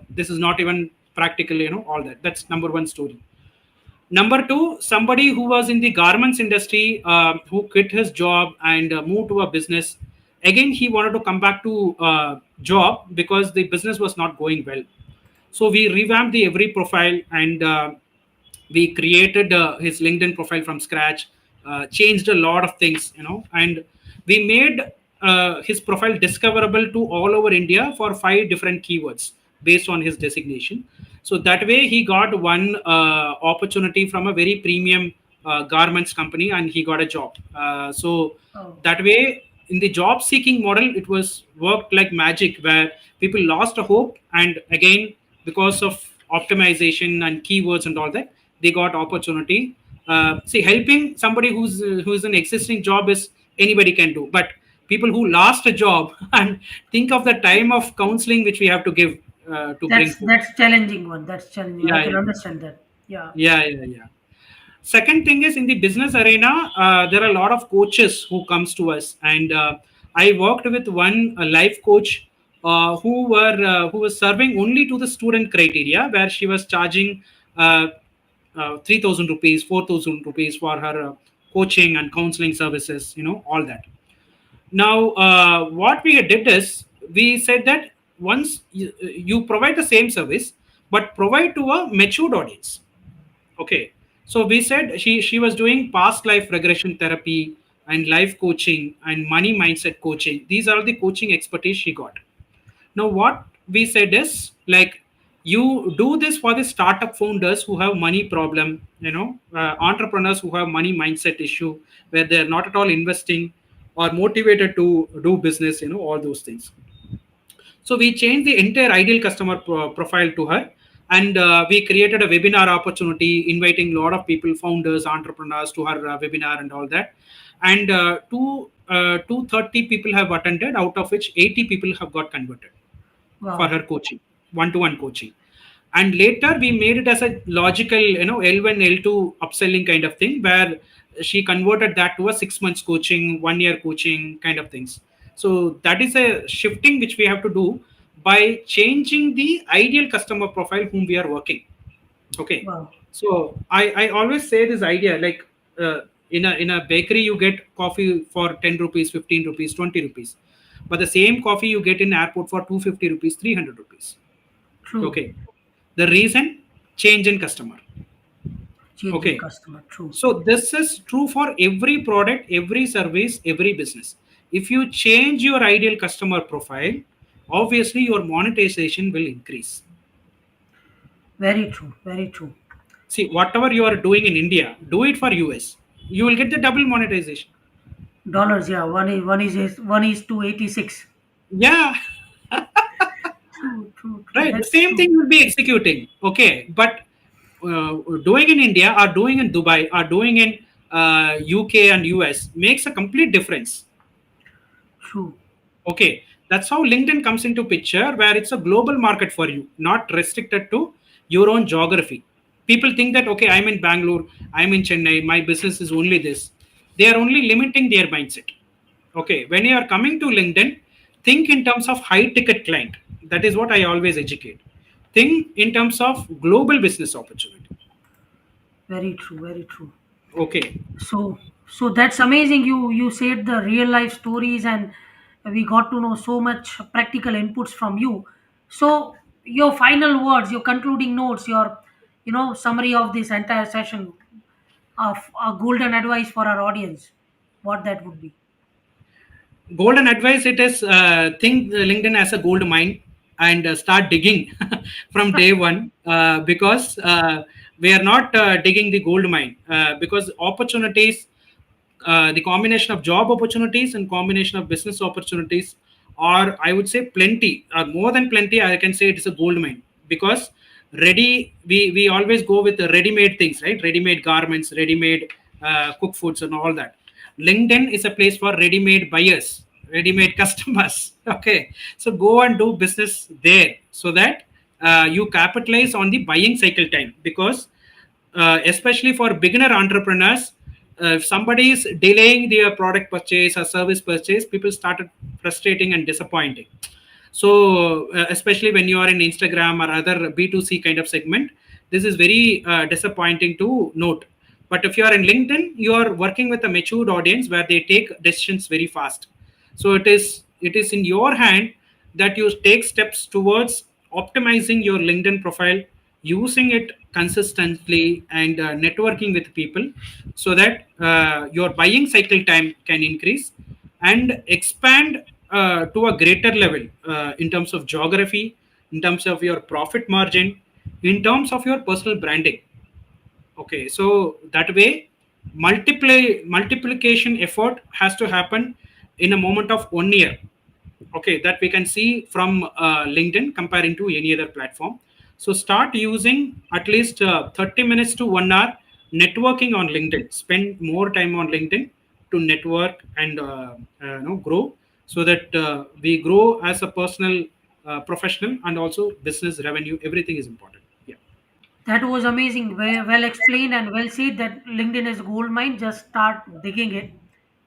this is not even practical, all that. That's number one story. Number two, somebody who was in the garments industry, who quit his job and moved to a business. Again, he wanted to come back to job because the business was not going well. So we revamped the every profile, and we created his LinkedIn profile from scratch, changed a lot of things, and we made his profile discoverable to all over India for 5 different keywords based on his designation. So that way he got one opportunity from a very premium garments company, and he got a job. So Oh, that way, in the job seeking model, it was worked like magic, where people lost a hope, and again, because of optimization and keywords and all that, they got opportunity. See, helping somebody who's an existing job is anybody can do, but people who lost a job and think of the time of counseling which we have to give to bring forth. that's challenging one. That's challenging. I Yeah, can yeah, understand that. Yeah. yeah. Second thing is, in the business arena, there are a lot of coaches who comes to us, and I worked with one life coach who was serving only to the student criteria, where she was charging 3,000 rupees, 4,000 rupees for her coaching and counseling services, all that. Now, what we did is, we said that once you provide the same service, but provide to a matured audience. Okay. So we said she was doing past life regression therapy and life coaching and money mindset coaching. These are the coaching expertise she got. Now what we said is, like, you do this for the startup founders who have money problem, entrepreneurs who have money mindset issue, where they're not at all investing or motivated to do business, all those things. So we changed the entire ideal customer profile to her, and we created a webinar opportunity, inviting a lot of people, founders, entrepreneurs, to her webinar and all that. And 230 people have attended, out of which 80 people have got converted for Wow. her coaching, one-to-one coaching. And later we made it as a logical, L1 L2 upselling kind of thing, where she converted that to a 6 months coaching, 1 year coaching kind of things. So that is a shifting which we have to do by changing the ideal customer profile whom we are working. Okay. Wow. So I always say this idea, like, in a bakery you get coffee for 10 rupees, 15 rupees, 20 rupees, but the same coffee you get in airport for 250 rupees, 300 rupees. True. Okay. The reason, change in customer. Change in Okay. customer. True. So this is true for every product, every service, every business. If you change your ideal customer profile, obviously your monetization will increase. Very true. Very true. See, whatever you are doing in India, do it for US. You will get the double monetization. Dollars, yeah. One is to 86. Yeah. True, true, true. Right. The That's same thing true. you will be executing. Okay. But doing in India or doing in Dubai or doing in UK and US makes a complete difference. True. Okay. That's how LinkedIn comes into picture, where it's a global market for you, not restricted to your own geography. People think that, okay, I'm in Bangalore, I'm in Chennai, my business is only this. They are only limiting their mindset. Okay, when you are coming to LinkedIn, think in terms of high ticket client. That is what I always educate. Think in terms of global business opportunity. Very true. Very true. Okay, So that's amazing. You said the real life stories, and we got to know so much practical inputs from you. So your final words, your concluding notes, your summary of this entire session of a golden advice for our audience, what that would be. golden advice it is, think LinkedIn as a gold mine and start digging from day one, because we are not digging the gold mine, because opportunities, the combination of job opportunities and combination of business opportunities are, I would say, plenty, or more than plenty. I can say it is a gold mine, because we always go with the ready made things, right? Ready made garments, ready made cook foods and all that. LinkedIn is a place for ready made buyers, ready made customers. Okay, so go and do business there, so that you capitalize on the buying cycle time. Because especially for beginner entrepreneurs, if somebody is delaying their product purchase or service purchase, people started frustrating and disappointing. So especially when you are in Instagram or other B2C kind of segment, this is very disappointing to note. But if you are in LinkedIn, you are working with a matured audience where they take decisions very fast. So it is in your hand that you take steps towards optimizing your LinkedIn profile, using it consistently, and networking with people, so that your buying cycle time can increase and expand to a greater level, in terms of geography, in terms of your profit margin, in terms of your personal branding. Okay, so that way, multiplication effort has to happen in a moment of 1 year. Okay, that we can see from LinkedIn comparing to any other platform. So start using at least 30 minutes to 1 hour networking on LinkedIn. Spend more time on LinkedIn to network and grow, so that we grow as a personal, professional, and also business revenue. Everything is important. Yeah. That was amazing. Very well explained and well said that LinkedIn is gold mine. Just start digging it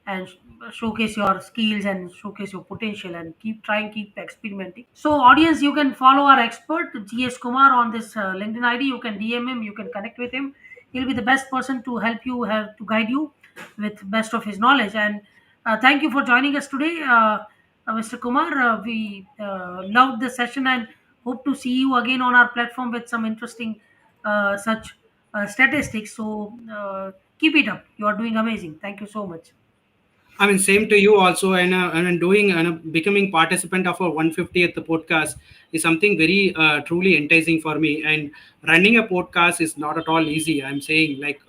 and showcase your skills and showcase your potential and keep trying, keep experimenting. So, audience, you can follow our expert GS Kumar on this LinkedIn ID. You can DM him. You can connect with him. He'll be the best person to help you, help to guide you with best of his knowledge. And thank you for joining us today, Mr. Kumar. We loved the session and hope to see you again on our platform with some interesting such statistics. So keep it up. You are doing amazing. Thank you so much. I mean, same to you also. And doing and becoming participant of our 150th podcast is something very truly enticing for me. And running a podcast is not at all easy. I'm saying, like,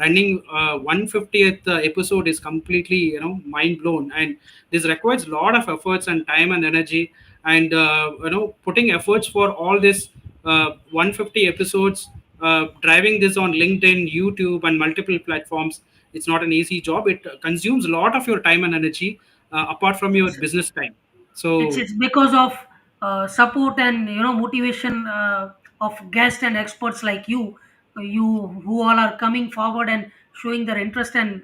running 150th episode is completely, mind blown. And this requires a lot of efforts and time and energy. And putting efforts for all this 150 episodes, driving this on LinkedIn, YouTube, and multiple platforms. It's not an easy job. It consumes a lot of your time and energy, apart from your business time. it's So it's because of support and motivation of guests and experts like you who all are coming forward and showing their interest and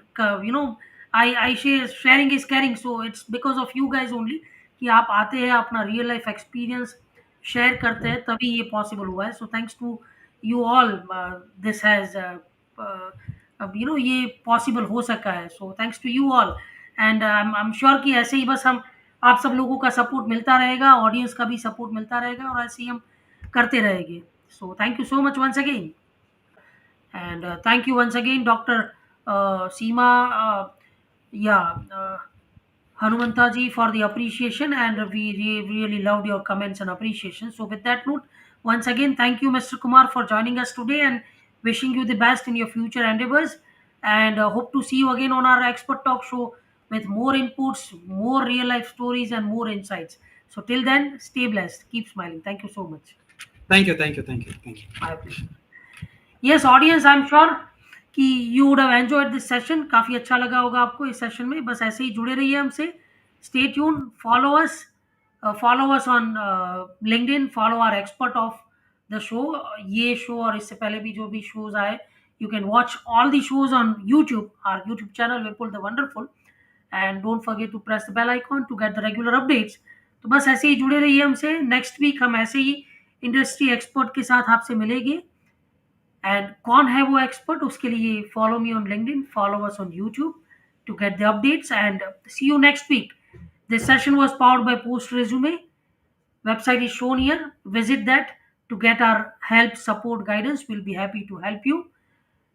I share sharing is caring. So it's because of you guys only कि आप आते हैं अपना real life experience share करते हैं तभी ये possible हुआ है. So thanks to you all this has अब ये पॉसिबल हो सका है. So thanks to you all and I am sure कि ऐसे ही बस हम आप सब लोगों का सपोर्ट मिलता रहेगा, ऑडियंस का भी सपोर्ट मिलता रहेगा और ऐसे ही हम करते रहेंगे. So thank you so much once again and thank you once again doctor Seema yeah Hanumanta for the appreciation, and we really loved your comments and appreciation. So, with that note, once again, thank you, Mr. Kumar, for joining us today and wishing you the best in your future endeavors. and hope to see you again on our expert talk show with more inputs, more real life stories, and more insights. So till then, stay blessed, keep smiling. Thank you so much. Thank you, thank you, thank you, thank you. My pleasure. Yes audience, I am sure कि you would have enjoyed this session, काफ़ी अच्छा लगा होगा आपको इस session में। बस ऐसे ही जुड़े रहिए हमसे, stay tune, follow us on LinkedIn, follow our expert of the show. ये शो और इससे पहले भी जो भी शोज आए, you can watch all the shows on YouTube, our YouTube channel Vipul the wonderful, and don't forget to press the bell icon to get the regular updates. तो बस ऐसे ही जुड़े रहिए हमसे, नेक्स्ट वीक हम ऐसे ही इंडस्ट्री एक्सपर्ट के साथ आपसे मिलेंगे। एंड कौन है वो एक्सपर्ट, उसके लिए follow me on LinkedIn, follow us on YouTube to get the updates, and see you next week. This session was powered by Post Resume. Website is shown here. Visit that to get our help, support, guidance. We'll be happy to help you.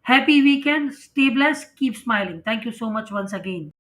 Happy weekend. Stay blessed. Keep smiling. Thank you so much once again.